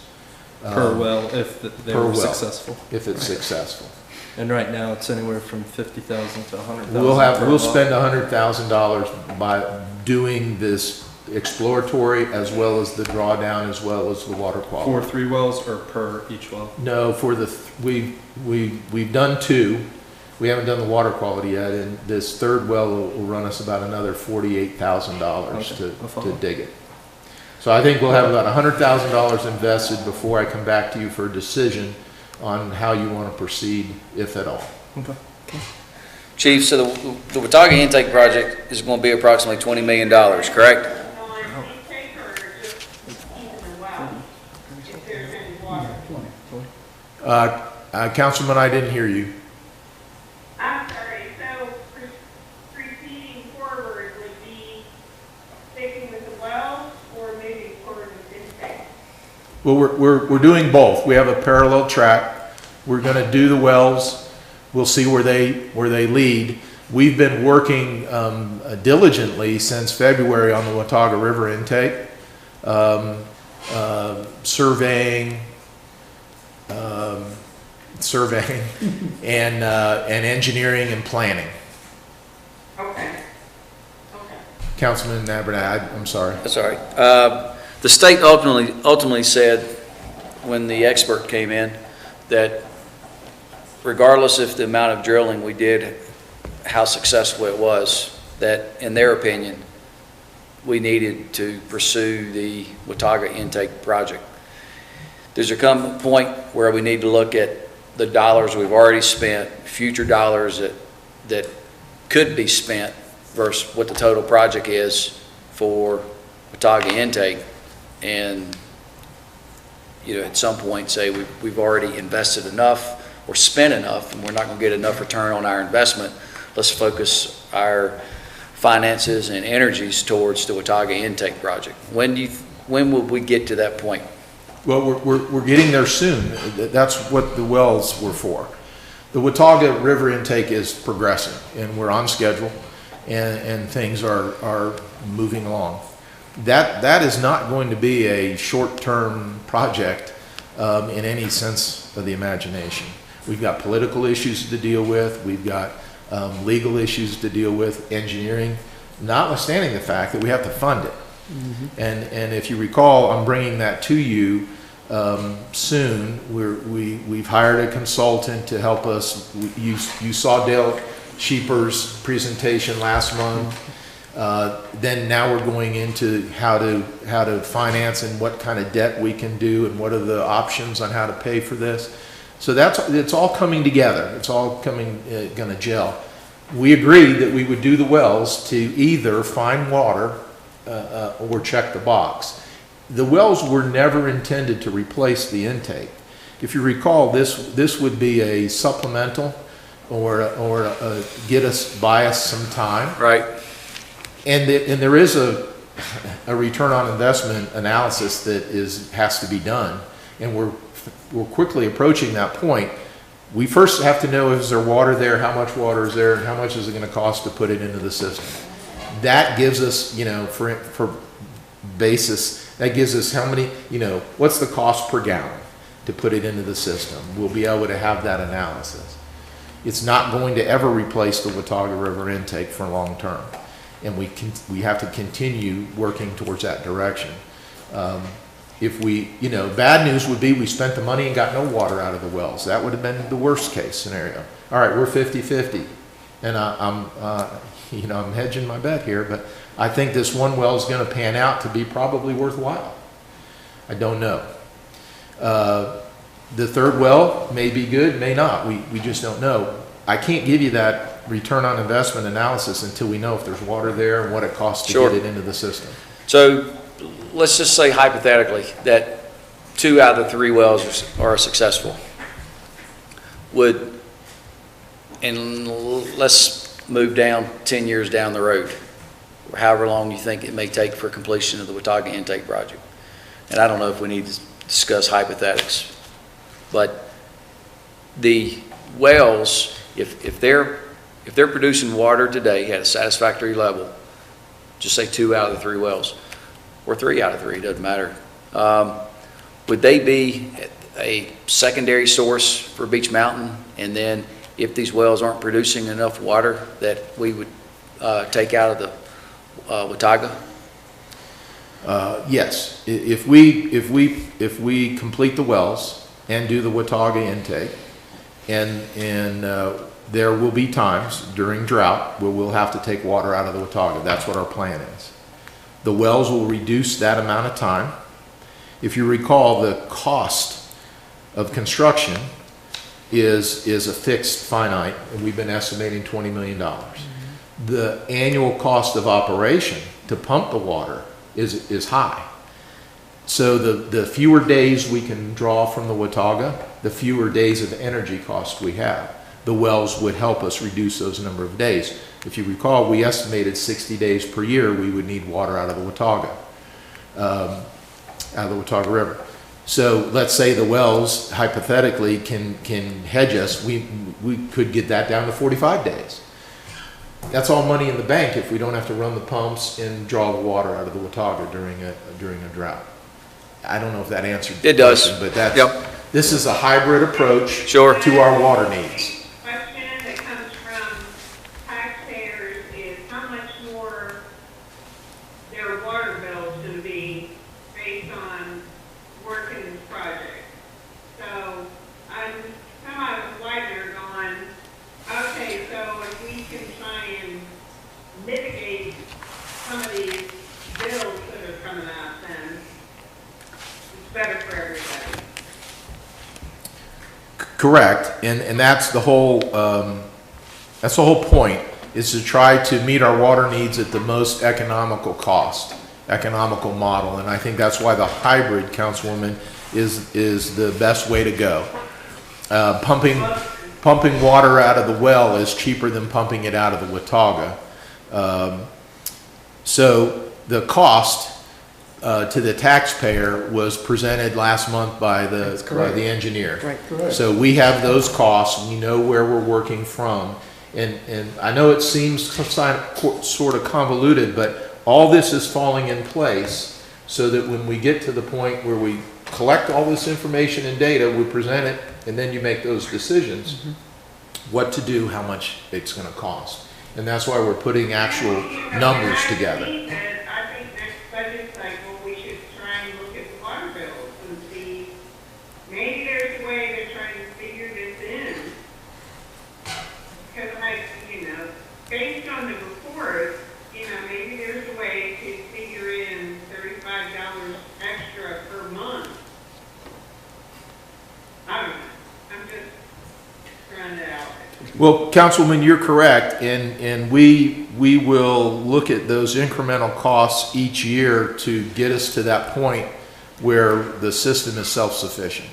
Per well, if they per were well. successful. If it's successful. And right now, it's anywhere from 50,000 to 100,000. We'll spend $100,000 by doing this exploratory as well as the drawdown as well as the water quality. For 3 wells or per each well? No, for the, we've done 2. We haven't done the water quality yet, and this 3rd well will run us about another $48,000 Okay, I'll follow. to dig it. So I think we'll have about $100,000 invested before I come back to you for a decision on how you want to proceed, if at all. Okay. Chief, so the Watauga intake project is going to be approximately $20 million, correct? Non-intake or just even the well, if there's any water? Councilman, I didn't hear you. I'm sorry, so proceeding forward would be sticking with the wells or moving forward with intake? Well, we're doing both. We have a parallel track. We're going to do the wells. We'll see where they lead. We've been working diligently since February on the Watauga River intake, surveying, and engineering and planning. Okay. Councilman Abernathy, I'm sorry. That's all right. The state ultimately said, when the expert came in, that regardless of the amount of drilling we did, how successful it was, that in their opinion, we needed to pursue the Watauga intake project. There's a point where we need to look at the dollars we've already spent, future dollars that could be spent versus what the total project is for Watauga intake, and at some point say we've already invested enough or spent enough, and we're not going to get enough return on our investment. Let's focus our finances and energies towards the Watauga intake project. When will we get to that point? Well, we're getting there soon. That's what the wells were for. The Watauga River intake is progressing, and we're on schedule, and things are moving along. That is not going to be a short-term project in any sense of the imagination. We've got political issues to deal with. We've got legal issues to deal with, engineering, notwithstanding the fact that we have to fund it. And if you recall, I'm bringing that to you soon. We've hired a consultant to help us. You saw Dale Sheeper's presentation last month. Then now we're going into how to finance and what kind of debt we can do and what are the options on how to pay for this. So it's all coming together. It's all going to gel. We agreed that we would do the wells to either find water or check the box. The wells were never intended to replace the intake. If you recall, this would be a supplemental or buy us some time. Right. And there is a return on investment analysis that has to be done, and we're quickly approaching that point. We first have to know, is there water there, how much water is there, and how much is it going to cost to put it into the system. That gives us, for basis, that gives us how many, what's the cost per gallon to put it into the system. We'll be able to have that analysis. It's not going to ever replace the Watauga River intake for long term, and we have to continue working towards that direction. If bad news would be we spent the money and got no water out of the wells. That would have been the worst case scenario. All right, we're 50-50, and I'm hedging my bet here, but I think this one well is going to pan out to be probably worthwhile. I don't know. The 3rd well may be good, may not. We just don't know. I can't give you that return on investment analysis until we know if there's water there and what it costs to get it into the system. So let's just say hypothetically that 2 out of the 3 wells are successful. And let's move down 10 years down the road, or however long you think it may take for completion of the Watauga intake project. And I don't know if we need to discuss hypothetics, but the wells, if they're producing water today at a satisfactory level, just say 2 out of the 3 wells, or 3 out of 3, doesn't matter. Would they be a secondary source for Beach Mountain? And then if these wells aren't producing enough water, that we would take out of the Watauga? Yes, if we complete the wells and do the Watauga intake, and there will be times during drought where we'll have to take water out of the Watauga. That's what our plan is. The wells will reduce that amount of time. If you recall, the cost of construction is a fixed finite, and we've been estimating $20 million. The annual cost of operation to pump the water is high. So the fewer days we can draw from the Watauga, the fewer days of energy cost we have. The wells would help us reduce those number of days. If you recall, we estimated 60 days per year we would need water out of the Watauga, out of the Watauga River. So let's say the wells hypothetically can hedge us, we could get that down to 45 days. That's all money in the bank if we don't have to run the pumps and draw the water out of the Watauga during a drought. I don't know if that answered the It does. question, but that's, Yep. this is a hybrid approach Sure. to our water needs. Question that comes from taxpayers is how much more their water bill is going to be based on work in this project. So I'm somehow wider going, okay, so if we can try and mitigate some of these bills that are coming out, then it's better for everybody. Correct, and that's the whole point, is to try to meet our water needs at the most economical cost, economical model, and I think that's why the hybrid, Councilwoman, is the best way to go. Pumping water out of the well is cheaper than pumping it out of the Watauga. So the cost to the taxpayer was presented last month by the engineer. Right. Correct. So we have those costs, we know where we're working from, and I know it seems sort of convoluted, but all this is falling in place so that when we get to the point where we collect all this information and data, we present it, and then you make those decisions, what to do, how much it's gonna cost. And that's why we're putting actual numbers together. I think next budget cycle, we should try and look at the water bills and see, maybe there's a way to try and figure this in. Because based on the report, maybe there's a way to figure in $35 extra per month. I don't know, I'm just throwing it out there. Well, Councilwoman, you're correct, and we will look at those incremental costs each year to get us to that point where the system is self-sufficient.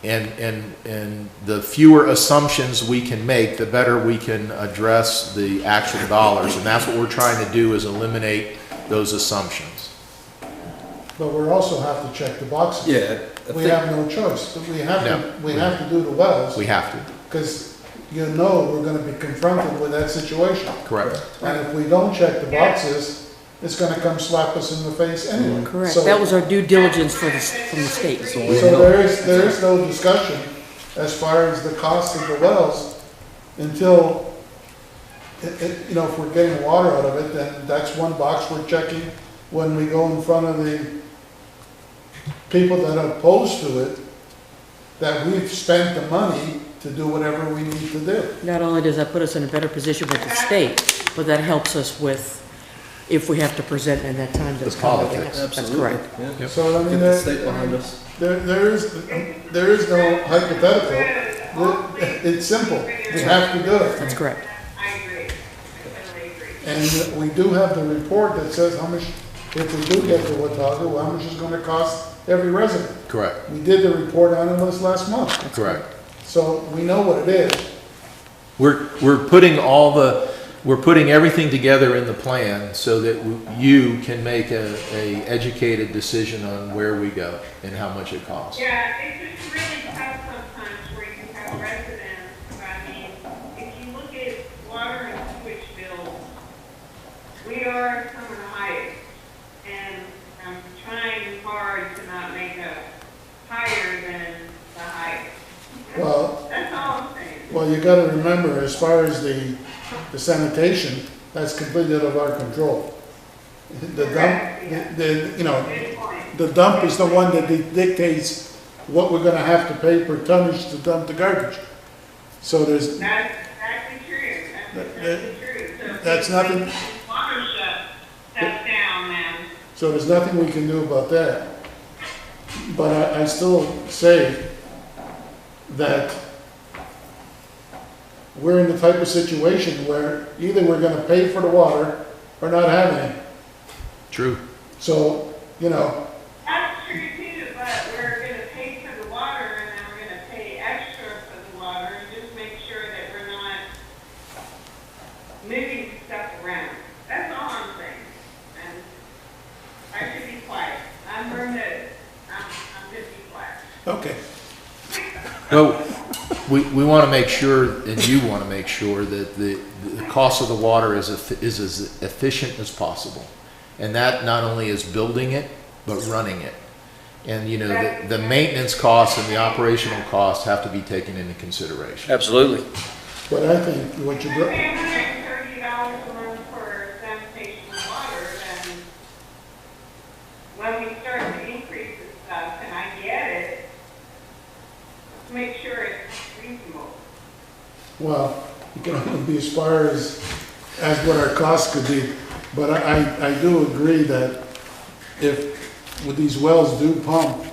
And the fewer assumptions we can make, the better we can address the actual dollars, and that's what we're trying to do, is eliminate those assumptions. But we also have to check the boxes. Yeah. We have no choice. We have to do the wells. We have to, Because we're gonna be confronted with that situation. correct. And if we don't check the boxes, it's gonna come slap us in the face anyway. Correct. So- That was our due diligence from the state. So there is no discussion as far as the cost of the wells until, if we're getting water out of it, then that's one box we're checking when we go in front of the people that are opposed to it, that we've spent the money to do whatever we need to do. Not only does that put us in a better position with the state, but that helps us with, if we have to present in that time that's coming. politics. That's correct. Yeah. So, I Get mean, the state behind us. there is no hypothetical. It's simple. We have to do it. That's correct. I agree, I totally agree. And we do have the report that says how much, if we do get to Watauga, how much it's gonna cost every resident. Correct, We did the report on it last month, correct. so we know what it is. We're putting everything together in the plan so that you can make a educated decision on where we go and how much it costs. Yeah, it's just really tough sometimes where you have residents, I mean, if you look at water and switch bills, we are some of the highest, and I'm trying hard to not make us higher than the highest. Well, That's all I'm saying. well, you gotta remember, as far as the sanitation, that's completely out of our control. The dump, you know, Good point. the dump is the one that dictates what we're gonna have to pay per tonnage to dump the garbage. So there's, That's exactly true. That's exactly true. So if that's we nothing- make water shut down, then so there's nothing we can do about that. But I still say that we're in the type of situation where either we're gonna pay for the water or not have any. True. So, you know, that's true too, but we're gonna pay for the water and then we're gonna pay extra for the water and just make sure that we're not moving stuff around. That's all I'm saying. And I should be quiet. I'm Bernadette. I'm gonna be quiet. okay. Well, we want to make sure, and you want to make sure, that the cost of the water is as efficient as possible. And that not only is building it, but running it. And, you know, the maintenance costs and the operational costs have to be taken into consideration. Absolutely. But I think what you If brought, we pay $130 a month for sanitation and water, then when we start to increase this stuff, and I get it, let's make sure it's reasonable. well, you can only be as far as what our costs could be. But I do agree that if, with these wells do pump,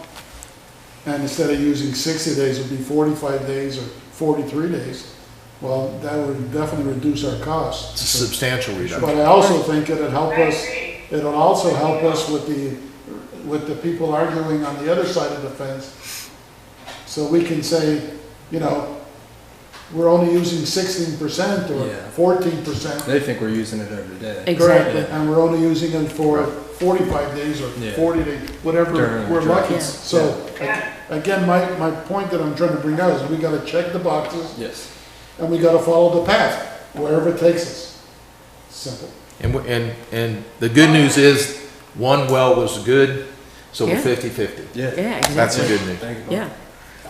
and instead of using 60 days, it would be 45 days or 43 days, well, that would definitely reduce our costs. It's a substantial reduction. But I also think it'd help I us, agree. it'll also help us with the people arguing on the other side of the fence. So we can say, you know, we're only using 16% or Yeah. 14%. They think we're using it every day. Exactly. And we're only using them for 45 days or Yeah. 40 days, whatever During we're the lucky. Yeah. So, again, my point that I'm trying to bring out is we gotta check the boxes Yes. and we gotta follow the path, wherever it takes us. Simple. And the good news is, one well was good, so we're Yeah. 50/50. Yeah. Yeah, That's the exactly. good news. Thank you. Yeah.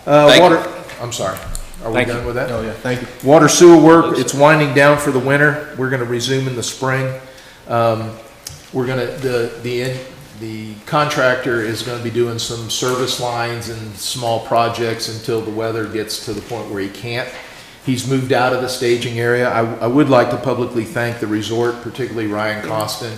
Thank Water, I'm sorry. Are we Thank you. done with that? Oh, yeah, thank you. Water sewer work, it's winding down for the winter. We're gonna resume in the spring. We're gonna, the contractor is gonna be doing some service lines and small projects until the weather gets to the point where he can't. He's moved out of the staging area. I would like to publicly thank the resort, particularly Ryan Costin.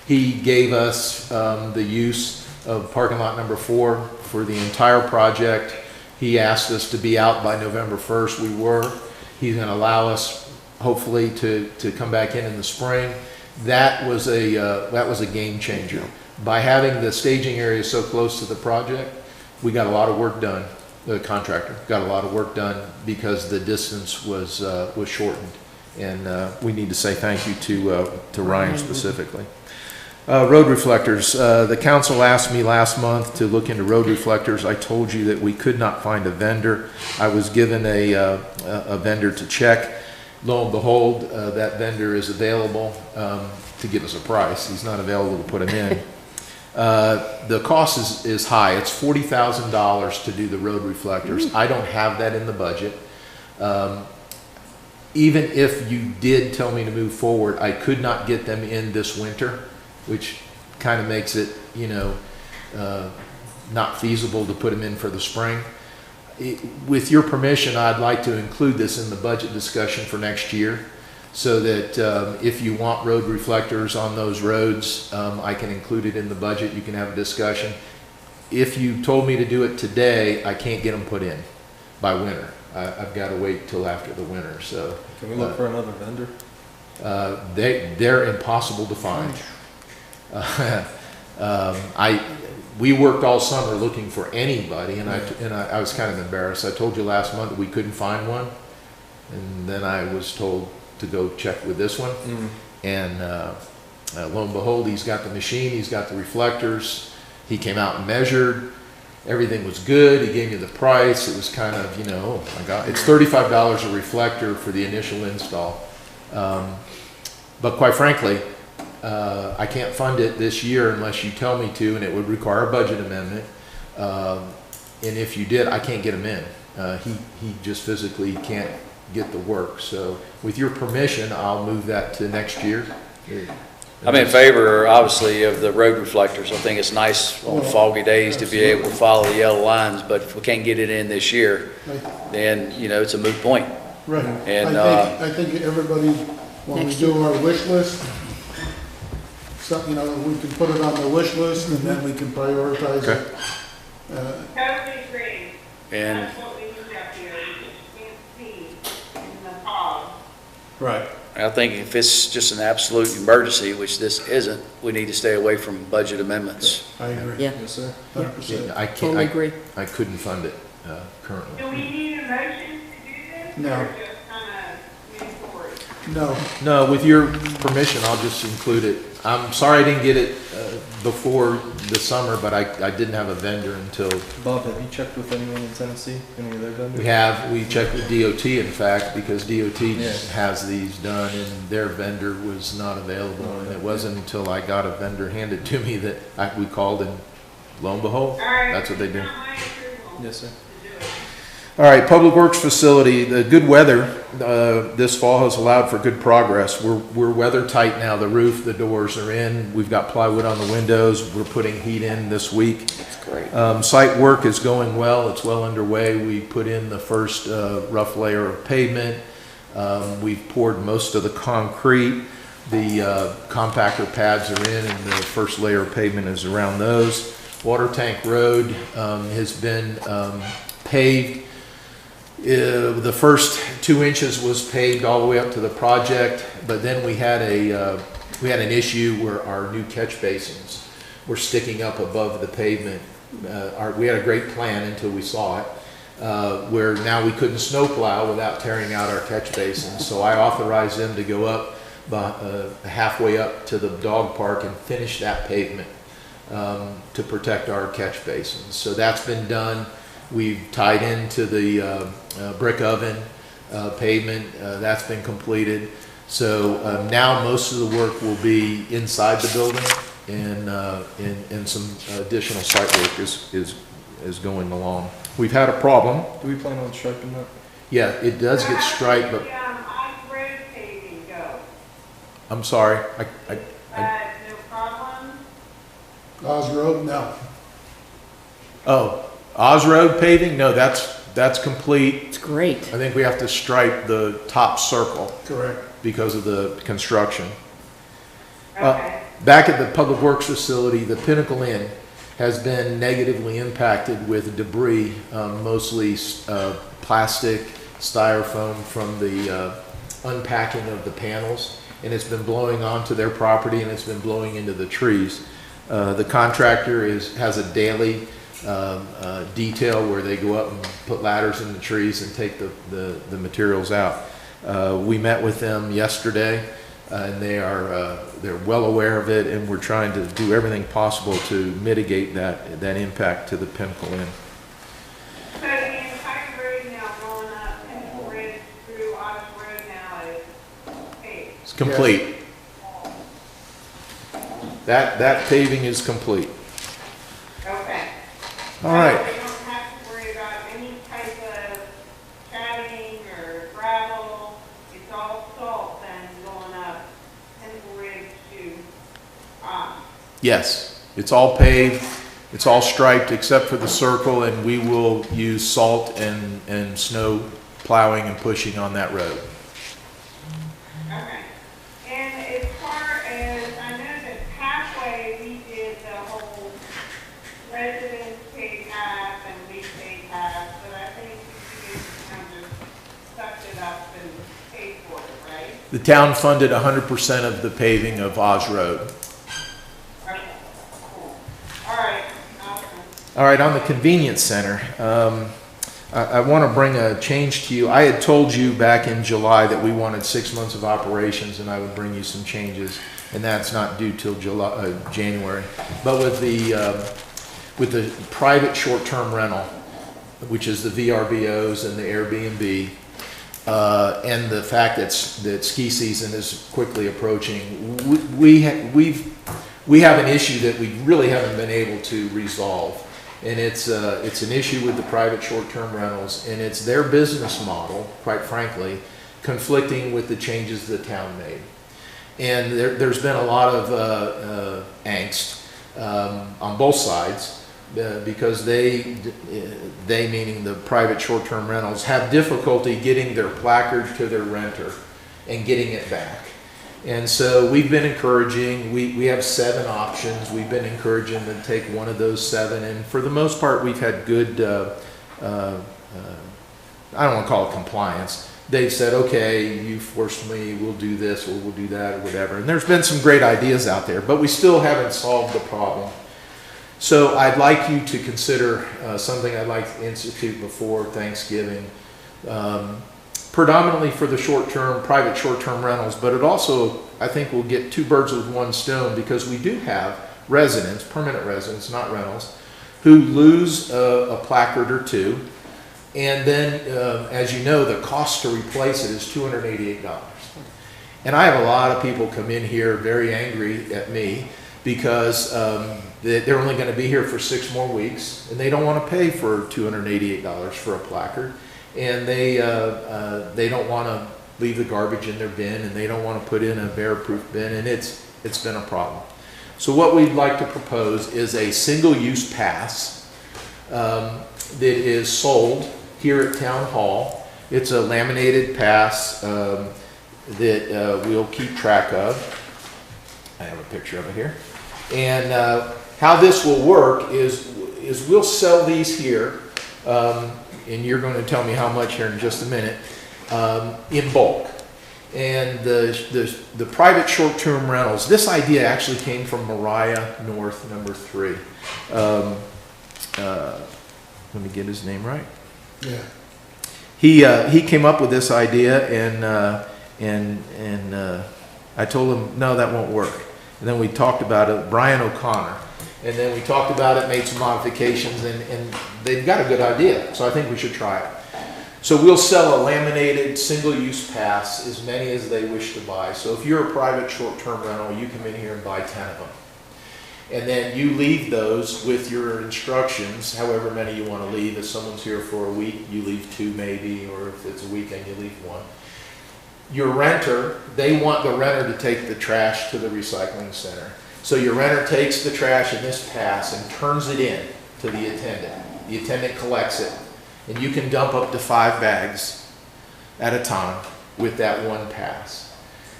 He gave us the use of parking lot number 4 for the entire project. He asked us to be out by November 1st. We were. He's going to allow us, hopefully, to come back in the spring. That was a game changer. By having the staging area so close to the project, we got a lot of work done. The contractor got a lot of work done because the distance was shortened. And we need to say thank you to Ryan specifically. Road reflectors. The council asked me last month to look into road reflectors. I told you that we could not find a vendor. I was given a vendor to check. Lo and behold, that vendor is available to give us a price. He's not available to put him in. The cost is high. It's $40,000 to do the road reflectors. I don't have that in the budget. Even if you did tell me to move forward, I could not get them in this winter, which kind of makes it, you know, not feasible to put them in for the spring. With your permission, I'd like to include this in the budget discussion for next year, so that if you want road reflectors on those roads, I can include it in the budget. You can have a discussion. If you told me to do it today, I can't get them put in by winter. I've got to wait till after the winter. So Can we look for another vendor? they're impossible to find. We worked all summer looking for anybody, and I was kind of embarrassed. I told you last month that we couldn't find one, and then I was told to go check with this one. And lo and behold, he's got the machine, he's got the reflectors. He came out and measured. Everything was good. He gave me the price. It was kind of, you know, oh my God, it's $35 a reflector for the initial install. But quite frankly, I can't fund it this year unless you tell me to, and it would require a budget amendment. And if you did, I can't get him in. He just physically can't get the work. So with your permission, I'll move that to next year. I'm in favor, obviously, of the road reflectors. I think it's nice on foggy days to be able to follow the yellow lines, but if we can't get it in this year, then, it's a moot point. Right. And, I think everybody, when we Next do our wish list, so, we can put it on the wish list and then we can prioritize it. Totally agree. And That's what we need up here, we just can't see in the fog. Right. I think if it's just an absolute emergency, which this isn't, we need to stay away from budget amendments. I agree. Yeah, Yes, sir. 100%. I can't, totally agree. I couldn't fund it currently. Do we need a motion to do this? No. Or just kind of move forward? No, No, with your permission, I'll just include it. I'm sorry I didn't get it before the summer, but I didn't have a vendor until, Bob, have you checked with anyone in Tennessee, any of their vendors? we checked with DOT, in fact, because DOT Yeah. has these done, and their vendor was not available. And it wasn't until I got a vendor handed to me that we called, and lo and behold, All right. that's what they do. It's not my approval Yes, sir. to do it. All right, Public Works Facility, the good weather this fall has allowed for good progress. We're weather tight now. The roof, the doors are in. We've got plywood on the windows. We're putting heat in this week. That's great. Site work is going well. It's well underway. We put in the first rough layer of pavement. We've poured most of the concrete. The compactor pads are in, and the first layer of pavement is around those. Water Tank Road has been paved. The first 2 inches was paved all the way up to the project, but then we had an issue where our new catch basins were sticking up above the pavement. We had a great plan until we saw it, where now we couldn't snowplow without tearing out our catch basins. So I authorized them to go up halfway up to the dog park and finish that pavement to protect our catch basins. So that's been done. We've tied into the brick oven pavement. That's been completed. So now most of the work will be inside the building, and some additional site work is going along. We've had a problem. Do we plan on striping that? Yeah, it does get striped, but Off-road paving go. I'm sorry. No problem? Oz Road, no. Oh, Oz Road paving? No, that's complete. It's great. I think we have to stripe the top circle Correct. because of the construction. Okay. Back at the Public Works facility, the Pinnacle Inn has been negatively impacted with debris, mostly plastic, styrofoam from the unpacking of the panels, and it's been blowing onto their property, and it's been blowing into the trees. The contractor has a daily detail where they go up and put ladders in the trees and take the materials out. We met with them yesterday, and they're well aware of it, and we're trying to do everything possible to mitigate that impact to the Pinnacle Inn. So the entire road now going up Pinnacle Ridge through Otis Road now is paved? It's complete. That paving is complete. Okay. All right. So we don't have to worry about any type of chatting or gravel. It's all salt then going up Pinnacle Ridge to, Yes, it's all paved, it's all striped except for the circle, and we will use salt and snow plowing and pushing on that road. okay. And as far as, I know that halfway we did the whole residents paid half and we paid half, but I think you kind of just sucked it up and paid for it, right? The town funded 100% of the paving of Oz Road. Okay, cool. All right, awesome. All right, on the convenience center, I want to bring a change to you. I had told you back in July that we wanted 6 months of operations and I would bring you some changes, and that's not due till January. But with the private short-term rental, which is the VRBOs and the Airbnb, and the fact that ski season is quickly approaching, we have an issue that we really haven't been able to resolve. And it's an issue with the private short-term rentals, and it's their business model, quite frankly, conflicting with the changes the town made. And there's been a lot of angst on both sides because they meaning the private short-term rentals, have difficulty getting their placard to their renter and getting it back. And so we've been encouraging, we have 7 options. We've been encouraging them to take one of those 7. And for the most part, we've had good, I don't want to call it compliance. They've said, okay, you forced me, we'll do this, or we'll do that, or whatever. And there's been some great ideas out there, but we still haven't solved the problem. So I'd like you to consider something I'd like to institute before Thanksgiving. Predominantly for the short-term, private short-term rentals, but it also, I think, will get 2 birds with 1 stone, because we do have residents, permanent residents, not rentals, who lose a placard or 2, and then, as you know, the cost to replace it is $288. And I have a lot of people come in here very angry at me because they're only going to be here for 6 more weeks, and they don't want to pay for $288 for a placard. And they don't want to leave the garbage in their bin, and they don't want to put in a bear-proof bin, and it's been a problem. So what we'd like to propose is a single-use pass that is sold here at Town Hall. It's a laminated pass that we'll keep track of. I have a picture of it here. And how this will work is we'll sell these here. And you're going to tell me how much here in just a minute, in bulk. And the private short-term rentals, this idea actually came from Mariah North, number 3. Let me get his name right. Yeah. He came up with this idea, and I told him, no, that won't work. And then we talked about it, Brian O'Connor. And then we talked about it, made some modifications, and they've got a good idea. So I think we should try it. So we'll sell a laminated single-use pass, as many as they wish to buy. So if you're a private short-term rental, you come in here and buy 10 of them. And then you leave those with your instructions, however many you want to leave. If someone's here for a week, you leave 2 maybe, or if it's a weekend, you leave 1. Your renter, they want the renter to take the trash to the recycling center. So your renter takes the trash in this pass and turns it in to the attendant. The attendant collects it, and you can dump up to 5 bags at a time with that 1 pass.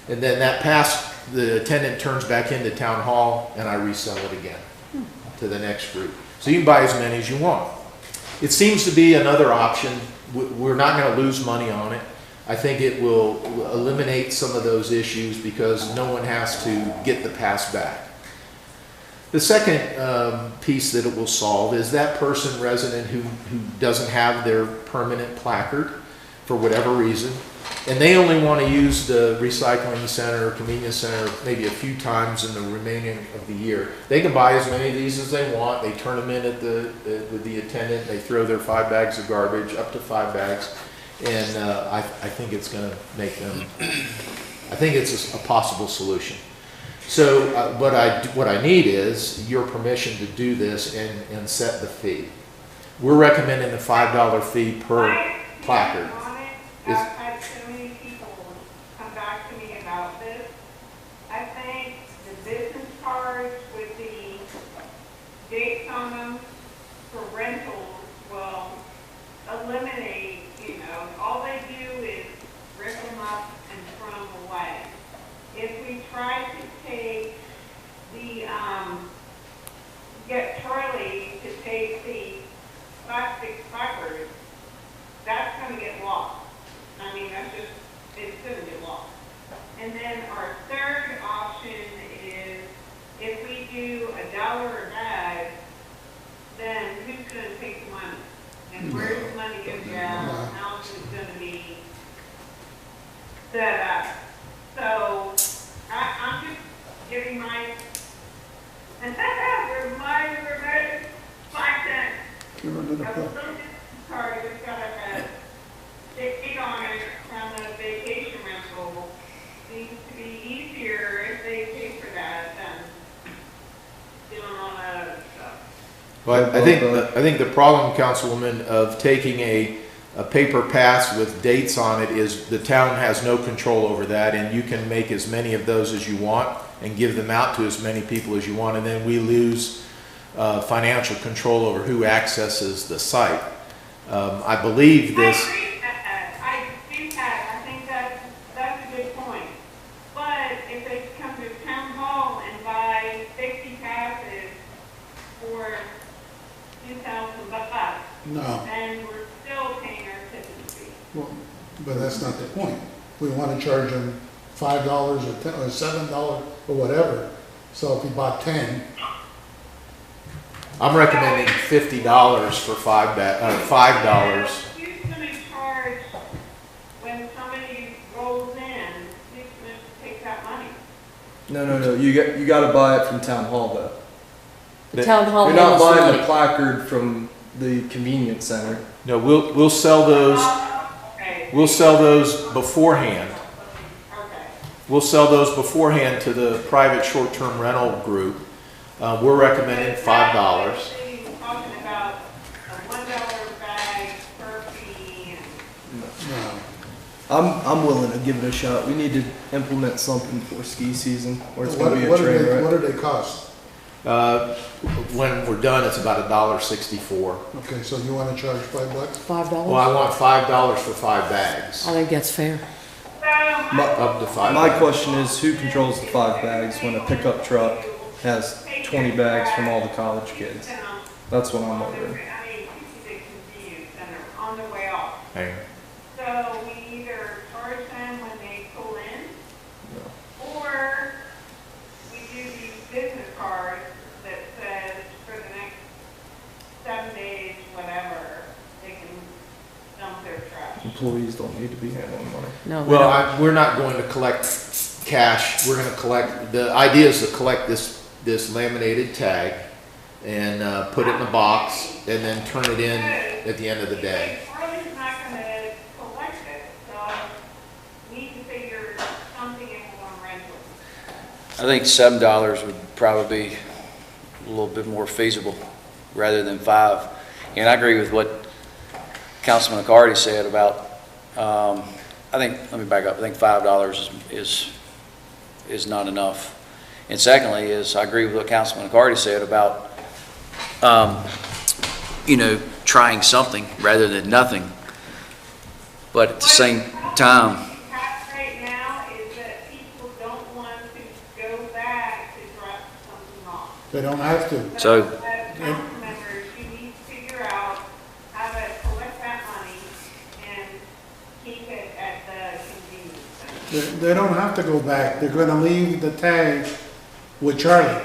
And then that pass, the attendant turns back into Town Hall, and I resell it again to the next group. So you can buy as many as you want. It seems to be another option. We're not going to lose money on it. I think it will eliminate some of those issues because no one has to get the pass back. The second piece that it will solve is that person, resident, who doesn't have their permanent placard for whatever reason, and they only want to use the recycling center or convenience center maybe a few times in the remaining of the year. They can buy as many of these as they want. They turn them in with the attendant. They throw their 5 bags of garbage, up to 5 bags, and I think it's going to make them, I think it's a possible solution. So what I need is your permission to do this and set the fee. We're recommending a $5 fee per placard. I've had so many people come back to me about this. I think the business cards with the dates on them for rentals will eliminate, all they do is rip them up and throw them away. If we try to take the, get Charlie to take the plastic placards, that's going to get lost. I mean, it's going to get lost. And then our third option is if we do $1 a bag, then who's going to take the money? And where's the money going to go? How is it going to be set up? So I'm just giving my, my 5 cents. Give her another A pill. little business card, it's got a date on it from a vacation rental. Seems to be easier if they pay for that than doing all that other stuff. Well, I think the problem, Councilwoman, of taking a a paper pass with dates on it is, the town has no control over that, and you can make as many of those as you want and give them out to as many people as you want, and then we lose financial control over who accesses the site. I believe this. I agree with that. I do that. I think that's a good point. But if they come to town hall and buy 60 passes for $2,000, No, then we're still paying our tipping fee. well, but that's not the point. We want to charge them $5 or $10 or $7 or whatever. So if you bought 10, I'm recommending $50 for $5. Who's gonna charge when somebody rolls in, who's gonna take that money? No, you gotta buy it from town hall though. The town hall You're not handles the buying the money. placard from the convenience center. No, we'll sell those. Okay, We'll sell those beforehand. okay. We'll sell those beforehand to the private short-term rental group. We're recommending $5. Talking about a $1 bag per fee. no. I'm willing to give it a shot. We need to implement something for ski season, or it's What gonna be a what do train they, wreck. what do they cost? When we're done, it's about $1.64. Okay, so you want to charge $5? $5? Well, I want $5 for 5 bags, I think that's fair. So, up to 5 My bags. question is, who controls the 5 bags when a pickup truck has 20 bags from all the college kids? That's what I'm wondering. I mean, this is a convenience center on the way off. Hang on. So we either charge them when they pull in, or we do these business cards that says for the next 7 days, whatever, they can dump their trash. Employees don't need to be handling money. No, we Well, don't. we're not going to collect cash. We're going to collect, the idea is to collect this laminated tag and put it in a box and then turn it in at the end of the day. Charlie's not gonna collect it, so we need to figure something out on rental. I think $7 would probably be a little bit more feasible rather than 5. And I agree with what Councilman McCarty said about, I think, let me back up, I think $5 is not enough. And secondly is, I agree with what Councilman McCarty said about, trying something rather than nothing. But at the same time, Right now is that people don't want to go back to drop something off. They don't have to. so As council members, you need to figure out how to collect that money and keep it at the convenience center. They don't have to go back. They're going to leave the tag with Charlie.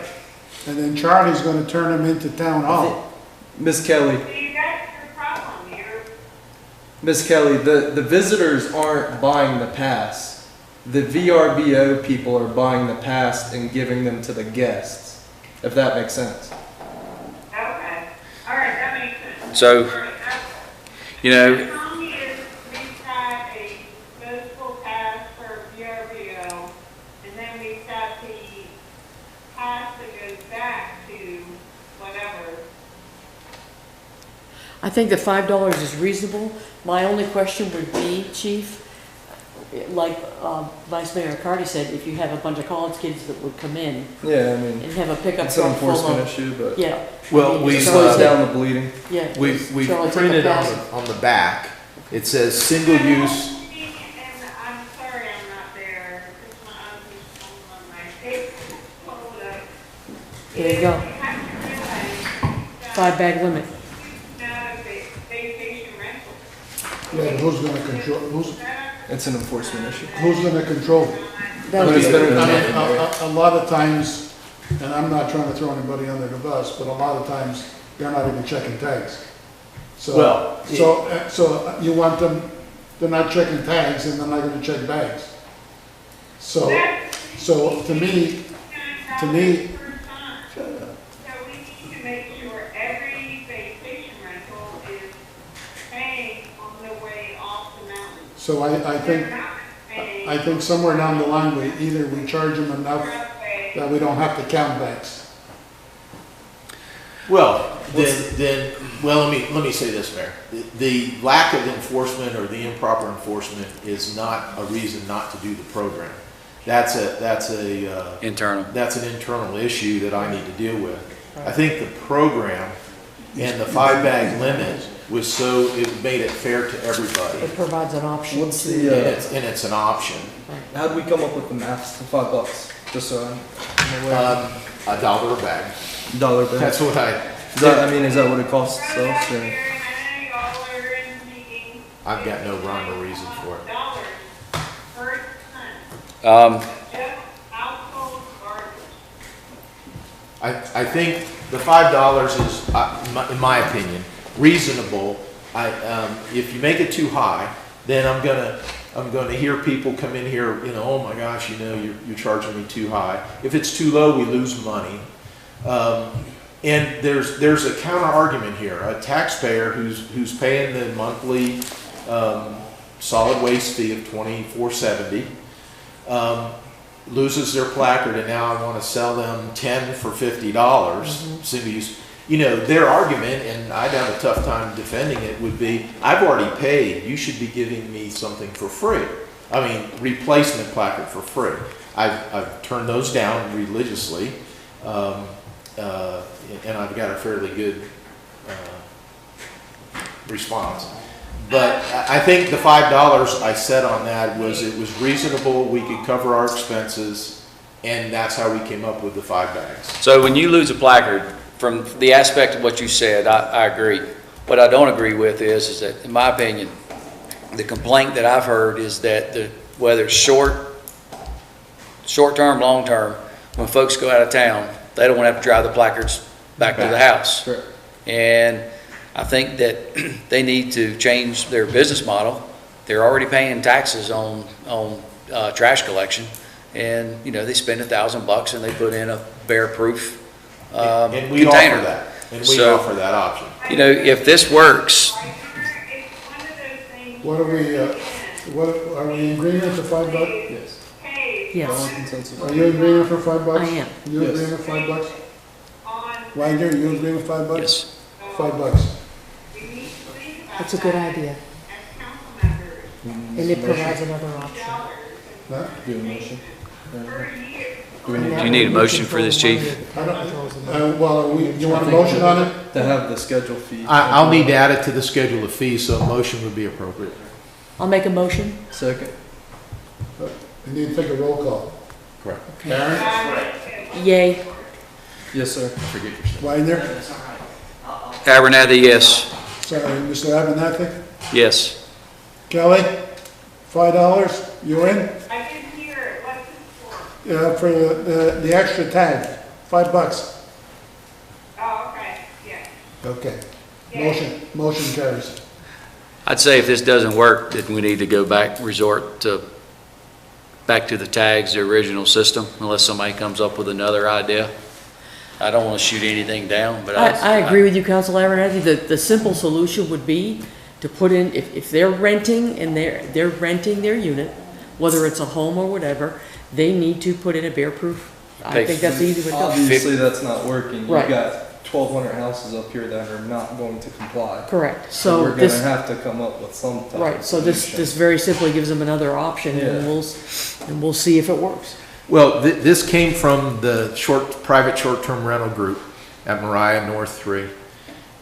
And then Charlie's going to turn them into town hall. Miss Kelly, See, that's your problem, Miss Kelly, the visitors aren't buying the pass. The VRBO people are buying the pass and giving them to the guests, if that makes sense. Okay, all right, that makes sense. So, All right, that's- you Tell me if we've got a disposable pass for VRBO, and then we've got the pass that goes back to whatever. I think the $5 is reasonable. My only question would be, Chief, like Vice Mayor Cardy said, if you have a bunch of college kids that would come in Yeah, I mean, and have a pickup it's an truck full enforcement of, issue, but yeah. Well, I mean, we does slows Charlie down the bleeding. take- Yeah. We've does Charlie take a printed pass? on the back, it says single use. And I'm sorry I'm not there, because I was just on my Facebook, hold up. There you go. You have to realize that 5-bag limit. now vacation rental. Yeah, but who's going to control, It's an enforcement issue. who's going to control it? That would But it's be- better than I mean, nothing. a lot of times, and I'm not trying to throw anybody under the bus, but a lot of times, they're not even checking tags. So, Well, so you want them, they're not checking tags and they're not gonna check bags. So to me, So we need to make sure every vacation rental is paying on the way off the mountain. so I think somewhere down the line, either we charge them enough that we don't have to count bags. Well, let me say this, Mayor. The lack of enforcement or the improper enforcement is not a reason not to do the program. That's an internal issue that I need to deal with. I think the program and the 5-bag limit was so, it made it fair to everybody. It provides an option. What's to- the, And it's an option. how did we come up with the math for $5? Just so I'm aware. $1 a bag. Dollar bill. That's what Is that what it costs us? Or? I've got no rhyme or reason for it. Dollars per ton, Um, just household garbage. I think the $5 is, in my opinion, reasonable. If you make it too high, then I'm gonna hear people come in here, oh my gosh, you're charging me too high. If it's too low, we lose money. And there's a counter argument here. A taxpayer who's paying the monthly solid waste fee of $24.70 loses their placard, and now I want to sell them 10 for $50. Single use. Their argument, and I'd have a tough time defending it, would be, I've already paid. You should be giving me something for free. I mean, replacement placard for free. I've turned those down religiously. And I've got a fairly good response. But I think the $5 I said on that was, it was reasonable, we could cover our expenses, and that's how we came up with the 5 bags. So when you lose a placard, from the aspect of what you said, I agree. What I don't agree with is that, in my opinion, the complaint that I've heard is that whether it's short-term, long-term, when folks go out of town, they don't want to have to drive the placards back to the house. Sure. And I think that they need to change their business model. They're already paying taxes on trash collection, and they spend $1,000 and they put in a bear-proof And we container. offer that. And we So, offer that option. if this works, Right there, it's one of those things. What are we in agreement for $5? Yes. Hey, Yes, Consensus. Are you in agreement for $5? I am. You Yes. agreement for $5? on, Winder, you agree with $5? yes. $5. we need to think about that's a good that idea. as council members, And it provides another option. dollars Huh? Do a motion. per year. Do we need Do you need a motion for this, Chief? I don't, you want a motion on it? to have the schedule fee? I'll need to add it to the schedule of fees, so a motion would be appropriate. I'll make a motion. Second. You need to take a roll call. Correct. Karen? Yay. Yes, sir. Forget your stuff. Winder? Abernathy, yes. Sorry, Mr. Abernathy? Yes. Kelly? $5, you in? I didn't hear it, what's this for? For the extra tag, $5. Oh, okay, yeah. Okay. Yeah. Motion carries. I'd say if this doesn't work, then we need to go back to the tags, the original system, unless somebody comes up with another idea. I don't want to shoot anything down, but I agree with you, Council Abernathy. The simple solution would be to put in, if they're renting and they're renting their unit, whether it's a home or whatever, they need to put in a bear-proof. I think that's the easy way to go. Obviously, that's not working. Right. You've got 1,200 houses up here that are not going to comply. Correct. So So we're gonna this, have to come up with some type right, of so this solution. very simply gives them another option, and Yeah. we'll see if it works. Well, this came from the private short-term rental group at Mariah North 3,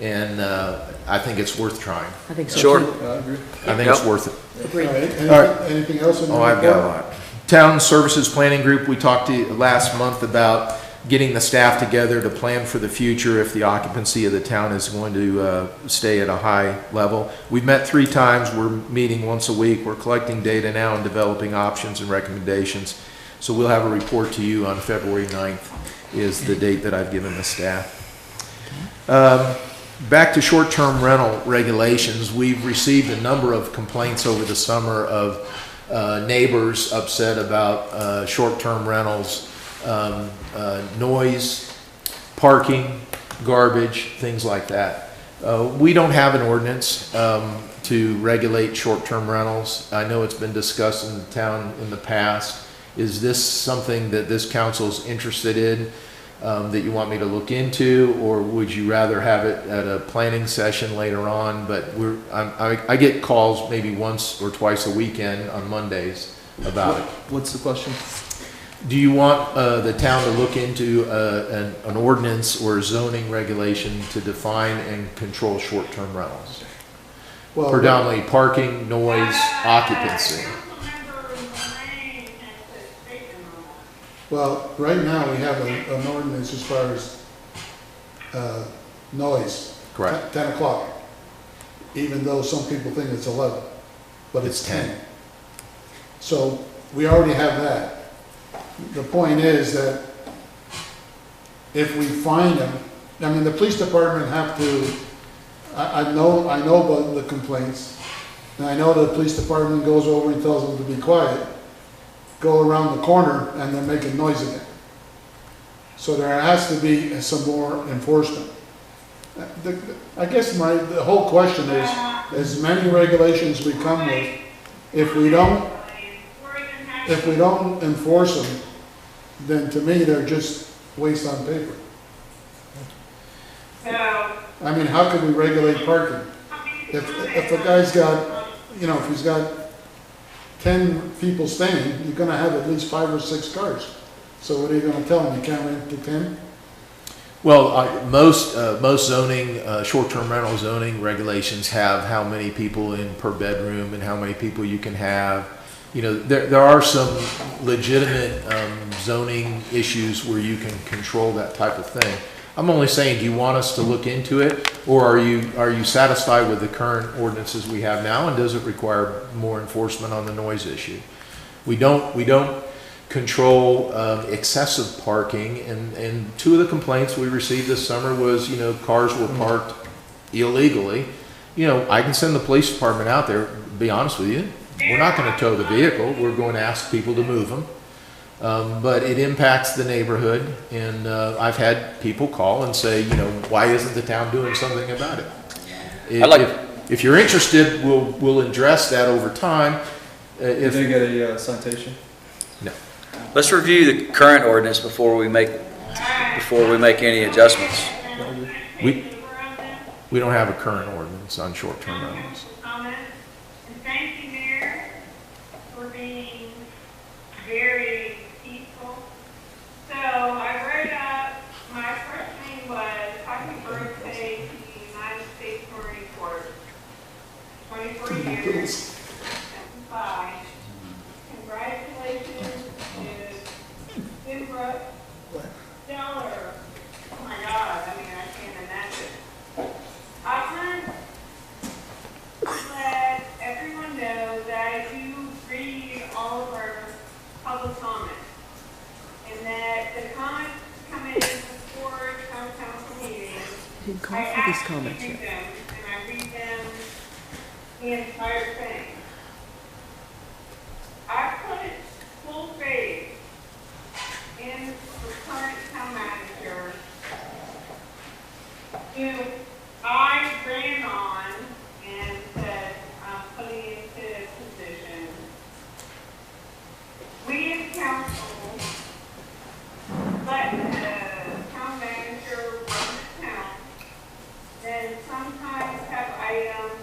and I think it's worth trying. I think so Sure. too. I agree. I think it's worth it. All Agreed. right, All right. anything else in the Oh, report? I've got a lot. Town Services Planning Group, we talked to you last month about getting the staff together to plan for the future if the occupancy of the town is going to stay at a high level. We've met 3 times. We're meeting once a week. We're collecting data now and developing options and recommendations. So we'll have a report to you on February 9th is the date that I've given the staff. Back to short-term rental regulations, we've received a number of complaints over the summer of neighbors upset about short-term rentals, noise, parking, garbage, things like that. We don't have an ordinance to regulate short-term rentals. I know it's been discussed in the town in the past. Is this something that this council is interested in? that you want me to look into, or would you rather have it at a planning session later on? But I get calls maybe once or twice a weekend on Mondays about it. What's the question? Do you want the town to look into an ordinance or zoning regulation to define and control short-term rentals? Well, Predominantly parking, noise, occupancy. Councilmember Lorraine has a statement on that. Well, right now, we have an ordinance as far as noise. Correct. 10 o'clock, even though some people think it's 11, but it's 10. So we already have that. The point is that if we find them, I mean, the police department have to, I know about the complaints, and I know the police department goes over and tells them to be quiet, go around the corner, and they're making noise again. So there has to be some more enforcement. I guess the whole question is, as many regulations we come with, if we don't enforce them, then to me, they're just waste on paper. So, I mean, how can we regulate parking? If a guy's got, if he's got 10 people staying, you're gonna have at least 5 or 6 cars. So what are you gonna tell them? You can't rent to 10? Well, most zoning, short-term rental zoning regulations have how many people in per bedroom and how many people you can have. There are some legitimate zoning issues where you can control that type of thing. I'm only saying, do you want us to look into it, or are you satisfied with the current ordinances we have now, and does it require more enforcement on the noise issue? We don't control excessive parking, and 2 of the complaints we received this summer was, cars were parked illegally. I can send the police department out there, to be honest with you. We're not going to tow the vehicle. We're going to ask people to move them. But it impacts the neighborhood, and I've had people call and say, why isn't the town doing something about it? If you're interested, we'll address that over time. Did they get a citation? No. Let's review the current ordinance before we make any adjustments. We don't have a current ordinance on short-term rentals. comment, and thank you, Mayor, for being very peaceful. So I wrote up, my first thing was, happy birthday to the United States Marine Corps. 24 years, 75. Congratulations to Simbra Stellar. Oh my God, I can't imagine. I want to let everyone know that I do read all of our public comments, and that the comments come in before town council meetings. Didn't call I for these actually comments read yet. them, and I read them the entire thing. I put full faith in the current town manager, who I ran on and said, I'm putting into position. We as council let the town manager run the town, then sometimes have items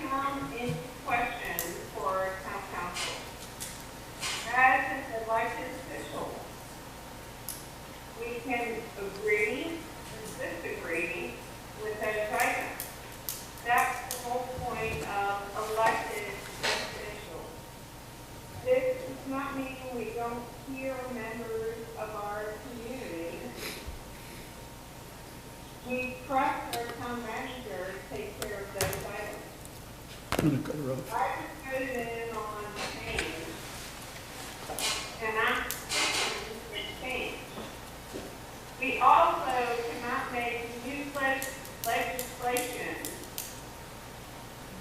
come into question for town council. As an elected official, we can agree and disagree with those items. That's the whole point of elected officials. This does not mean we don't hear members of our community. We trust our town manager to take care of those items. I just put it in on change, and I'm saying change. We also cannot make new legislation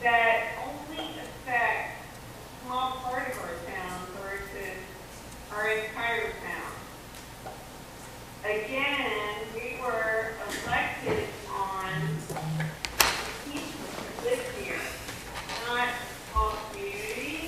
that only affects a small part of our town versus our entire town. Again, we were elected on the people that live here, not all communities.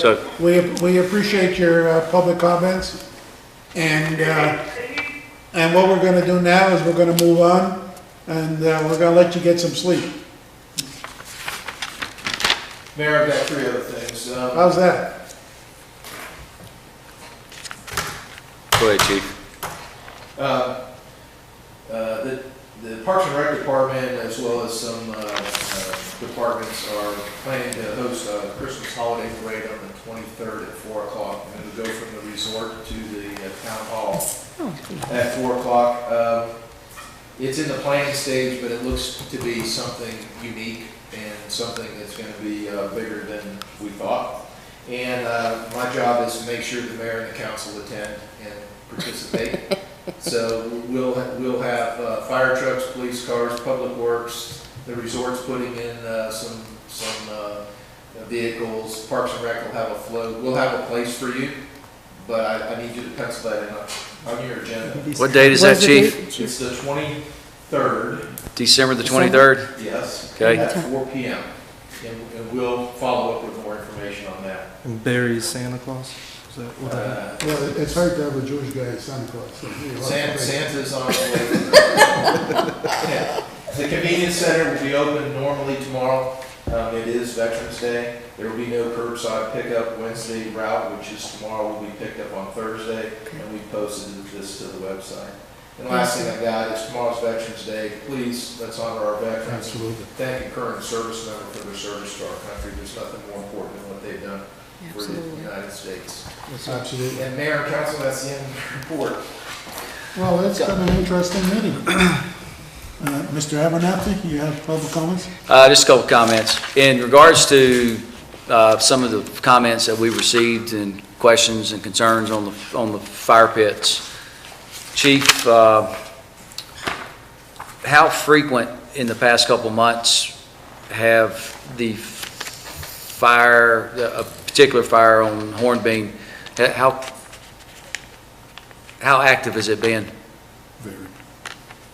So- we appreciate your public comments. And what we're gonna do now is we're gonna move on, and we're gonna let you get some sleep. Mayor, I've got 3 other things. How's that? Go ahead, Chief. The Parks and Rec Department, as well as some departments, are planning to host a Christmas holiday parade on the 23rd at 4 o'clock. And it'll go from the resort to the town hall at 4 o'clock. It's in the planning stage, but it looks to be something unique and something that's going to be bigger than we thought. And my job is to make sure the mayor and the council attend and participate. So we'll have fire trucks, police cars, public works, the resort's putting in some vehicles, Parks and Rec will have a float. We'll have a place for you, but I need you to pencil that in on your agenda. What date is that, What's the Chief? date? It's the 23rd, December the 23rd? yes. Okay. At 4 p.m. And we'll follow up with more information on that. And Barry's Santa Claus? Is that what that is? Well, it's hard to have a Jewish guy as Santa Claus. So, Santa's on his way. Yeah. The convenience center will be open normally tomorrow. It is Veterans Day. There will be no curbside pickup. Wednesday route, which is tomorrow, will be picked up on Thursday, and we posted this to the website. And last thing I got is tomorrow's Veterans Day. Please, let's honor our veterans. Absolutely. Thank a current service member for their service to our country. There's nothing more important than what they've done for the Absolutely. United States. Absolutely. And Mayor and Council, that's the end of the report. Well, it's been an interesting meeting. Mr. Abernathy, you have public comments? Just a couple comments. In regards to some of the comments that we received and questions and concerns on the fire pits, Chief, how frequent in the past couple months have the fire, a particular fire on Hornbeam, how active has it been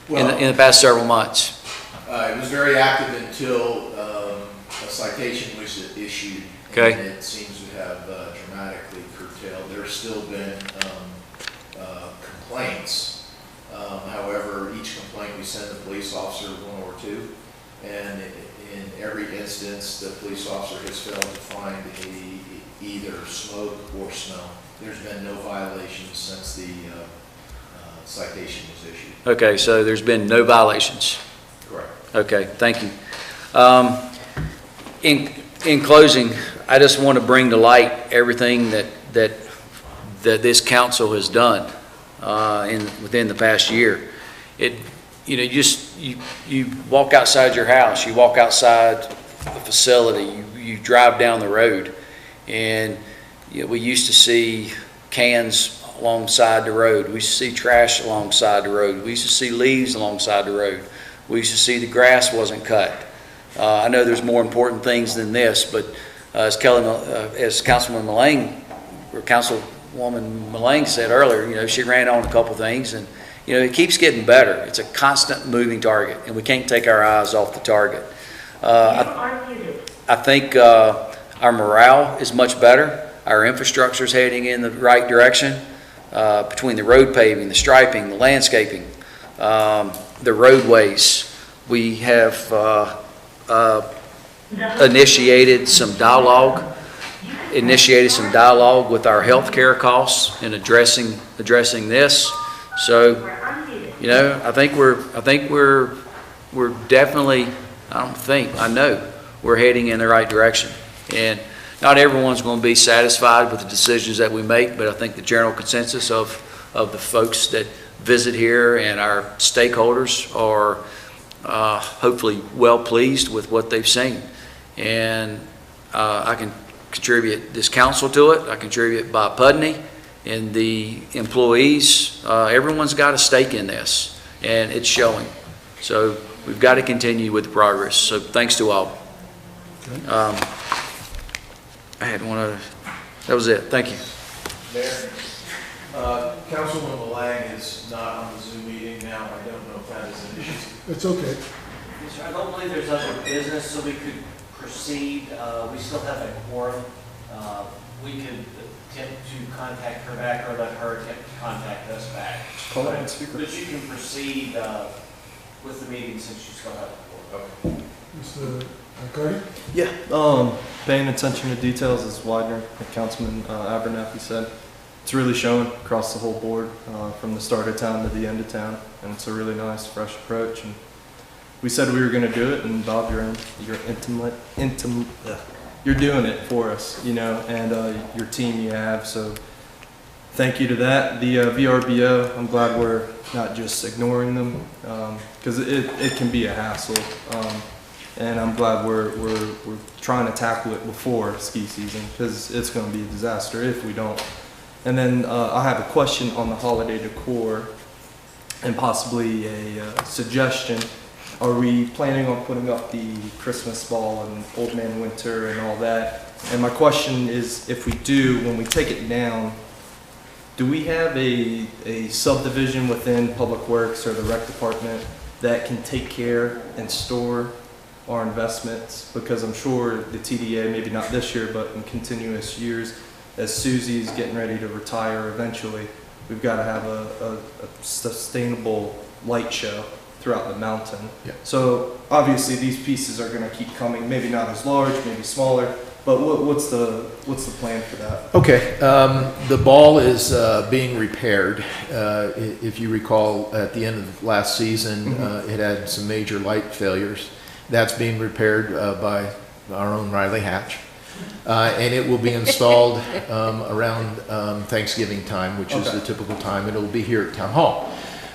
in the past several months? It was very active until a citation was issued. Okay. And it seems to have dramatically curtailed. There's still been complaints. However, each complaint we send the police officer 1 or 2. And in every instance, the police officer has failed to find either smoke or smell. There's been no violations since the citation was issued. Okay, so there's been no violations. Correct. Okay, thank you. In closing, I just want to bring to light everything that this council has done within the past year. You walk outside your house, you walk outside the facility, you drive down the road, and we used to see cans alongside the road. We used to see trash alongside the road. We used to see leaves alongside the road. We used to see the grass wasn't cut. I know there's more important things than this, but as Councilwoman Mullane said earlier, she ran on a couple things, and it keeps getting better. It's a constant moving target, and we can't take our eyes off the target. I think our morale is much better. Our infrastructure is heading in the right direction. Between the road paving, the striping, the landscaping, the roadways, we have initiated some dialogue with our healthcare costs in addressing this. So, I think we're definitely, I know we're heading in the right direction. And not everyone's going to be satisfied with the decisions that we make, but I think the general consensus of the folks that visit here and our stakeholders are hopefully well pleased with what they've seen. And I can contribute this council to it. I contribute Bob Pudney and the employees. Everyone's got a stake in this, and it's showing. So we've got to continue with the progress. So thanks to all. I had one other. That was it. Thank you. Mayor, Councilwoman Mullane is not on the Zoom meeting now. I don't know if that is an issue. It's okay. Yes, sir. I don't believe there's other business, so we could proceed. We still have a quorum. we could attempt to contact her back or let her attempt to contact us back. Call her on speaker. But you can proceed with the meeting since you still have the board. Okay. Mr. Cardy? Yeah, paying attention to details, as Widener, like Councilman Abernathy said. It's really showing across the whole board, from the start of town to the end of town, and it's a really nice, fresh approach. And we said we were going to do it, and Bob, you're doing it for us, you know, and your team you have. So thank you to that. The VRBO, I'm glad we're not just ignoring them, because it can be a hassle. And I'm glad we're trying to tackle it before ski season, because it's going to be a disaster if we don't. And then I have a question on the holiday decor and possibly a suggestion. Are we planning on putting up the Christmas ball and Old Man Winter and all that? And my question is, if we do, when we take it down, do we have a subdivision within Public Works or the Rec Department that can take care and store our investments? Because I'm sure the TDA, maybe not this year, but in continuous years, as Susie's getting ready to retire eventually, we've got to have a sustainable light show throughout the mountain. Yeah. So obviously these pieces are going to keep coming, maybe not as large, maybe smaller, but what's the plan for that? Okay, the ball is being repaired. If you recall, at the end of last season, it had some major light failures. That's being repaired by our own Riley Hatch. And it will be installed around Thanksgiving time, which is the typical time. It'll be here at Town Hall.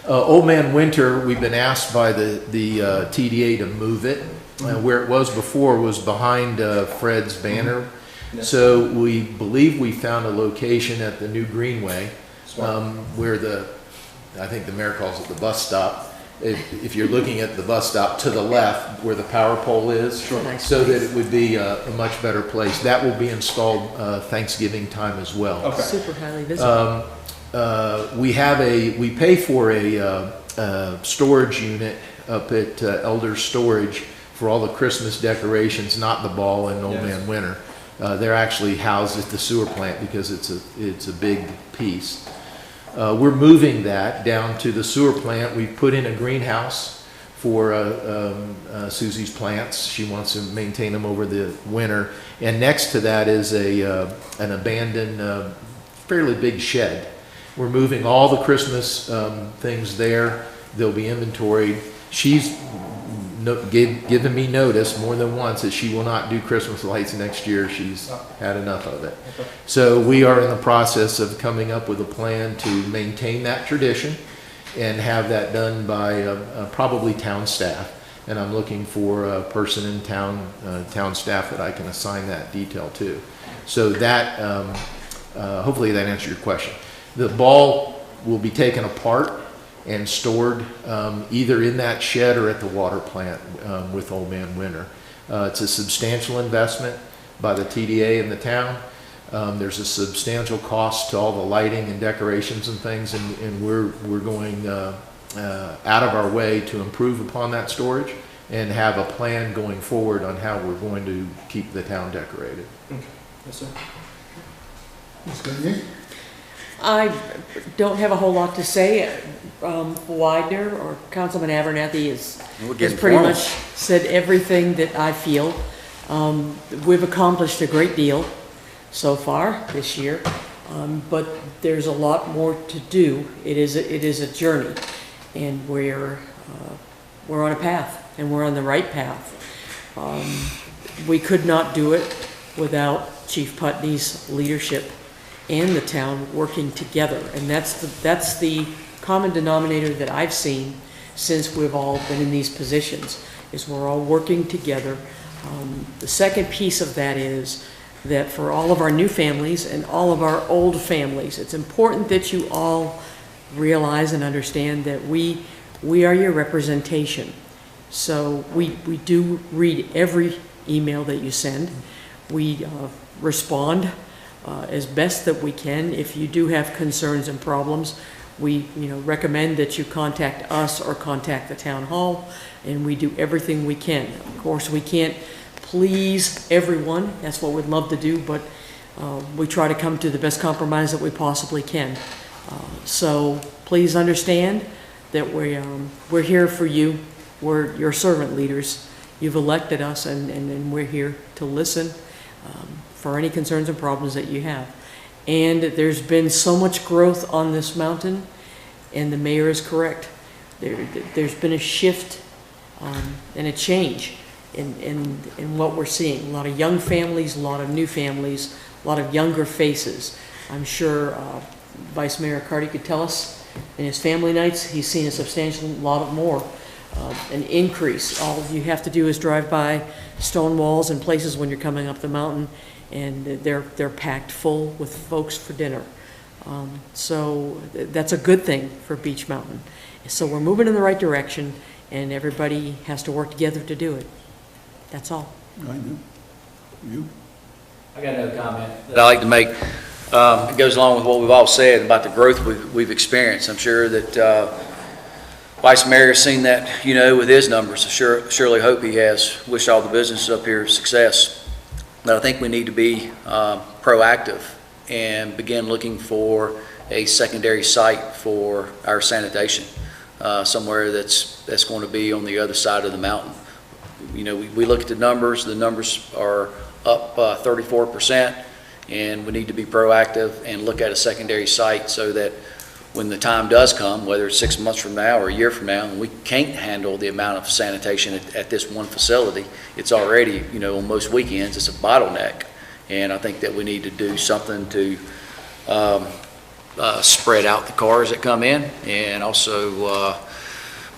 Old Man Winter, we've been asked by the TDA to move it. Where it was before was behind Fred's banner. So we believe we found a location at the new Greenway where I think the mayor calls it the bus stop. If you're looking at the bus stop to the left where the power pole is, so that it would be a much better place. That will be installed Thanksgiving time as well. Okay. Super highly visible. We pay for a storage unit up at Elder Storage for all the Christmas decorations, not the ball and Old Man Winter. They're actually housed at the sewer plant because it's a big piece. We're moving that down to the sewer plant. We've put in a greenhouse for Susie's plants. She wants to maintain them over the winter. And next to that is an abandoned, fairly big shed. We're moving all the Christmas things there. They'll be inventoried. She's given me notice more than once that she will not do Christmas lights next year. She's had enough of it. So we are in the process of coming up with a plan to maintain that tradition and have that done by probably town staff. And I'm looking for a person in town staff that I can assign that detail to. So that, hopefully that answers your question. The ball will be taken apart and stored either in that shed or at the water plant with Old Man Winter. It's a substantial investment by the TDA and the town. There's a substantial cost to all the lighting and decorations and things, and we're going out of our way to improve upon that storage and have a plan going forward on how we're going to keep the town decorated. Okay. Yes, sir. Ms. Gagne? I don't have a whole lot to say. Widener or Councilman Abernathy has pretty much said everything that I feel. We've accomplished a great deal so far this year, but there's a lot more to do. It is a journey, and we're on a path, and we're on the right path. We could not do it without Chief Putney's leadership and the town working together, and that's the common denominator that I've seen since we've all been in these positions, is we're all working together. The second piece of that is that for all of our new families and all of our old families, it's important that you all realize and understand that we are your representation. So we do read every email that you send. We respond as best that we can. If you do have concerns and problems, we recommend that you contact us or contact the town hall, and we do everything we can. Of course, we can't please everyone. That's what we'd love to do, but We try to come to the best compromise that we possibly can. So please understand that we're here for you. We're your servant leaders. You've elected us, and we're here to listen for any concerns and problems that you have. And there's been so much growth on this mountain, and the mayor is correct. There's been a shift and a change in what we're seeing. A lot of young families, a lot of new families, a lot of younger faces. I'm sure Vice Mayor Carty could tell us in his family nights, he's seen a substantial lot of more, an increase. All you have to do is drive by stone walls and places when you're coming up the mountain, and they're packed full with folks for dinner. So that's a good thing for Beech Mountain. So we're moving in the right direction, and everybody has to work together to do it. That's all. I do. You? I got another comment that I like to make. It goes along with what we've all said about the growth we've experienced. I'm sure that Vice Mayor has seen that, with his numbers. I surely hope he has. Wish all the businesses up here success. But I think we need to be proactive and begin looking for a secondary site for our sanitation, somewhere that's going to be on the other side of the mountain. We look at the numbers are up 34%, and we need to be proactive and look at a secondary site so that when the time does come, whether it's 6 months from now or a year from now, and we can't handle the amount of sanitation at this one facility, it's already, on most weekends, it's a bottleneck. And I think that we need to do something to spread out the cars that come in, and also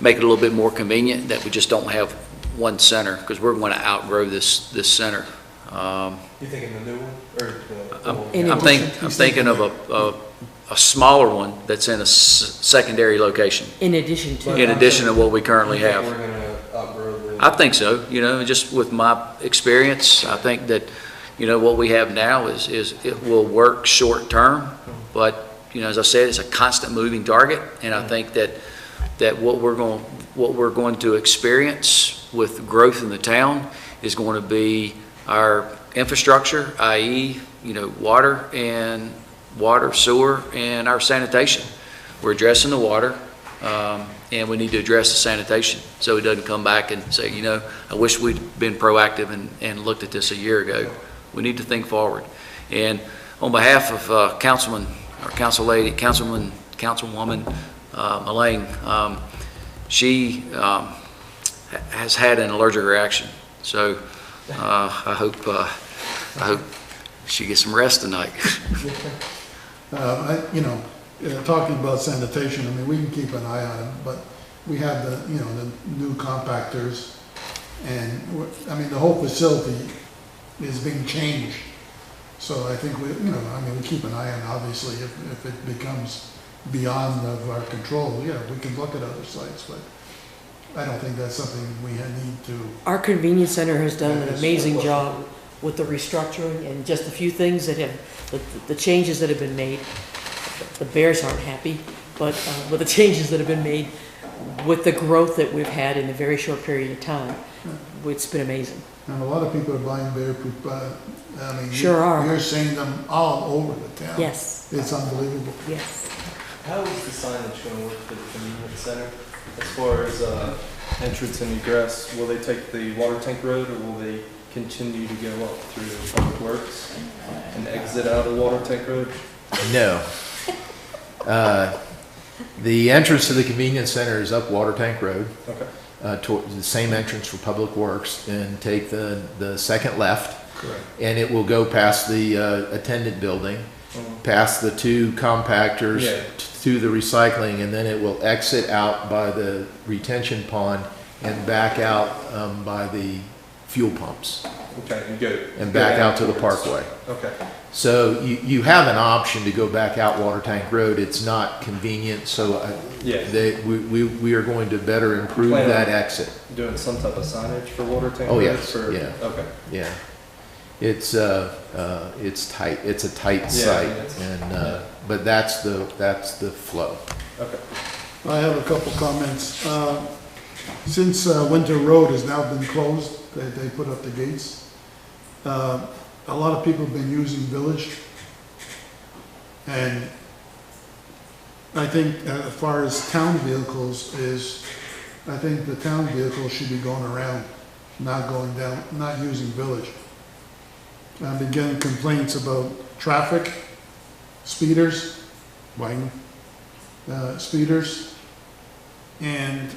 make it a little bit more convenient that we just don't have one center, because we're going to outgrow this center. You thinking the new one? Or the old? In I'm thinking of a smaller one that's in a secondary location, In addition to. in addition to what we currently You think have. we're gonna outgrow the? I think so, just with my experience, I think that, what we have now is it will work short term, but, as I said, it's a constant moving target, and I think that what we're going to experience with growth in the town is going to be our infrastructure, i.e., water, sewer, and our sanitation. We're addressing the water, and we need to address the sanitation, so it doesn't come back and say, I wish we'd been proactive and looked at this a year ago. We need to think forward. And on behalf of Councilwoman Elaine, she has had an allergic reaction, so I hope she gets some rest tonight. Talking about sanitation, we can keep an eye on it, but we have the new compactors, and the whole facility is being changed. So I think we keep an eye on it. Obviously, if it becomes beyond of our control, we can look at other sites, but I don't think that's something we need to. Our convenience center has done an amazing job with the restructuring and just a few things that have, the changes that have been made. The Bears aren't happy, but with the changes that have been made, with the growth that we've had in a very short period of time, it's been amazing. And a lot of people are buying bear-proof, Sure are. You're seeing them all over the town. Yes. It's unbelievable. Yes. How is the signage going to work for the convenience center? As far as entrance and egress, will they take the water tank road, or will they continue to go up through Public Works and exit out of Water Tank Road? No. The entrance to the convenience center is up Water Tank Road. Okay. Toward the same entrance for Public Works, and take the second left. Correct. And it will go past the attendant building, past the two compactors, Yeah. to the recycling, and then it will exit out by the retention pond and back out by the fuel pumps, Okay, and go. and back out to the towards- parkway. Okay. So you have an option to go back out Water Tank Road. It's not convenient, so Yeah. we are going to better improve Plan on that exit. Doing some type of signage for Water Tank Oh, Road? yes, For, yeah. Okay. Yeah. It's tight. It's a tight Yeah, site, it's- and but that's the flow. Okay. I have a couple comments. Since Winter Road has now been closed, they put up the gates. a lot of people have been using Village. And I think as far as town vehicles is, I think the town vehicles should be going around, not going down, not using Village. I've been getting complaints about traffic, speeders, speeders. And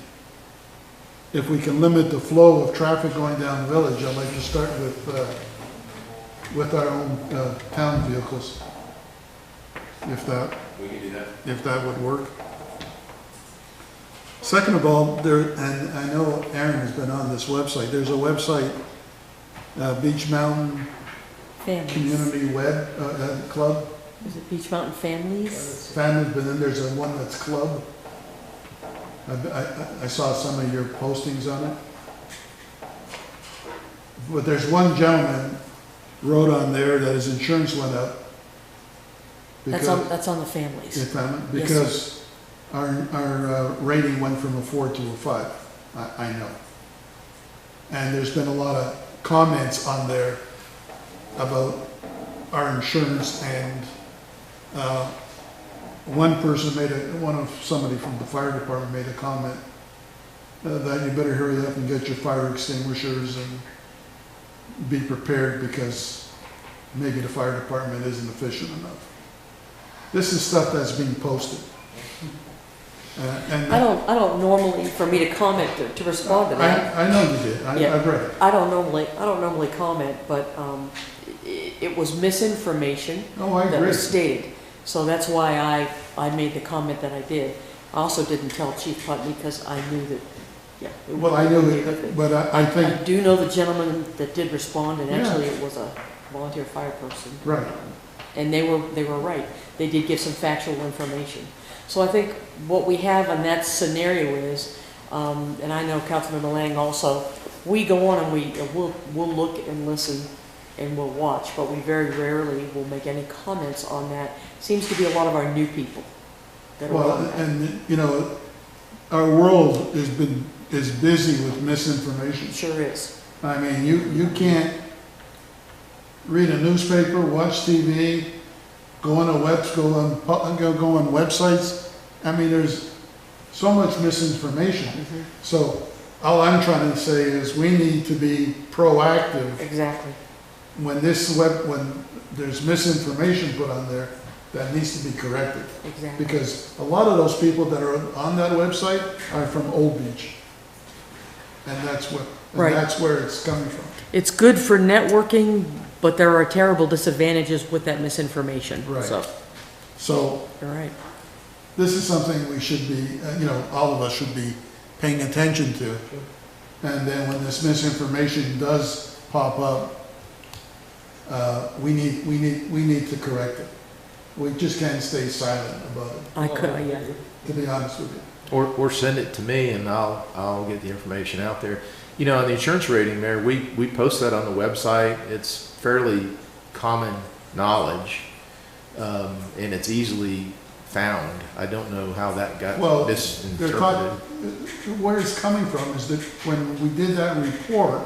if we can limit the flow of traffic going down Village, I'd like to start with our own town vehicles. If that, We can do that. if that would work. Second of all, and I know Aaron has been on this website, there's a website, Beach Mountain Families. Community Web Club. Is it Beach Mountain Families? Family's been in, there's one that's club. I saw some of your postings on it. But there's one gentleman wrote on there that his insurance went up. That's on the families. Because our rating went from a 4 to a 5, I know. And there's been a lot of comments on there about our insurance, and somebody from the fire department made a comment that you better hurry up and get your fire extinguishers and be prepared because maybe the fire department isn't efficient enough. This is stuff that's being posted. And I don't normally, for me to comment, to respond to that. I know you did. Yeah. I've read it. I don't normally comment, but it was misinformation Oh, I that agree. was stated. So that's why I made the comment that I did. I also didn't tell Chief Putney because I knew that, yeah. Well, I knew would be a it, good thing. but I I think, do know the gentleman that did respond, and Yeah. actually it was a volunteer fire person. right. And they were right. They did give some factual information. So I think what we have in that scenario is, and I know Councilman Lang also, we go on and we'll look and listen and we'll watch, but we very rarely will make any comments on that. Seems to be a lot of our new people that are Well, on that. and, you know, our world is busy with misinformation. Sure is. I mean, you can't read a newspaper, watch TV, go on websites. I mean, there's so much misinformation. Mhm. So all I'm trying to say is we need to be proactive Exactly. when there's misinformation put on there that needs to be corrected. Exactly. Because a lot of those people that are on that website are from Old Beach. And Right. that's where it's coming from. It's good for networking, but there are terrible disadvantages with that misinformation. Right. So, So you're right. this is something we should be, all of us should be paying attention to. And then when this misinformation does pop up, we need to correct it. We just can't stay silent about it, Yeah. to be honest with you. Or send it to me and I'll get the information out there. You know, on the insurance rating, Mayor, we post that on the website. It's fairly common knowledge, and it's easily found. I don't know how that got Well, misinterpreted. where it's coming from is that when we did that report,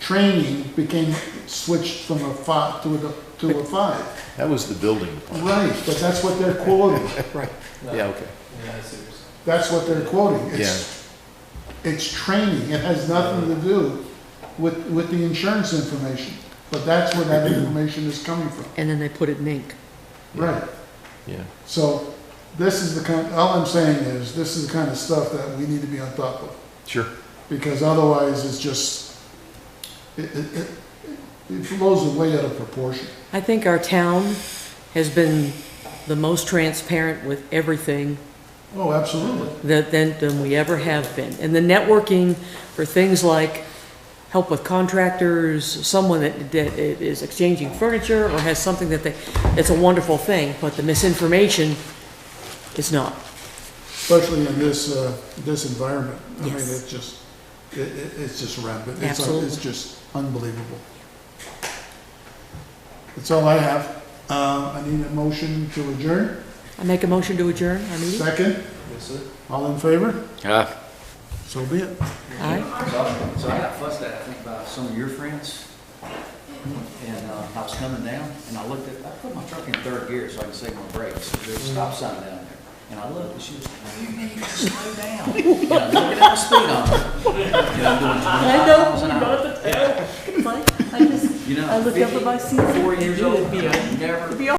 training became switched from a 5 to a 5. That was the building department. Right, but that's what they're quoting. Right. Yeah, okay. Yeah, I see what you're saying. That's what they're quoting. It's training. It has nothing to do with the insurance information. But that's where that information is coming from. And then they put it in ink. Right. Yeah. So this is all I'm saying is this is the kind of stuff that we need to be on top of. Sure. Because otherwise it's just, it blows way out of proportion. I think our town has been the most transparent with everything Oh, absolutely. than we ever have been. And the networking for things like help with contractors, someone that is exchanging furniture or has something it's a wonderful thing, but the misinformation is not. Especially in this environment. I mean, Yes. it's just rampant. Absolutely. It's just unbelievable. That's all I have. I need a motion to adjourn. I make a motion to adjourn our meeting? Second, Yes, sir. all in favor? Ah. So be it. Aye. So I got fussed at, I think, by some of your friends. And I was coming down, and I looked at, I put my truck in third gear so I can save my brakes. There's a stop sign down there. And I looked, and she was, you need to slow down. And I'm looking at the speedometer. And I'm doing 25 I know, miles you an know hour. what to tell. It's like, I just, You know, I looked up at my seat. 4 years old, I never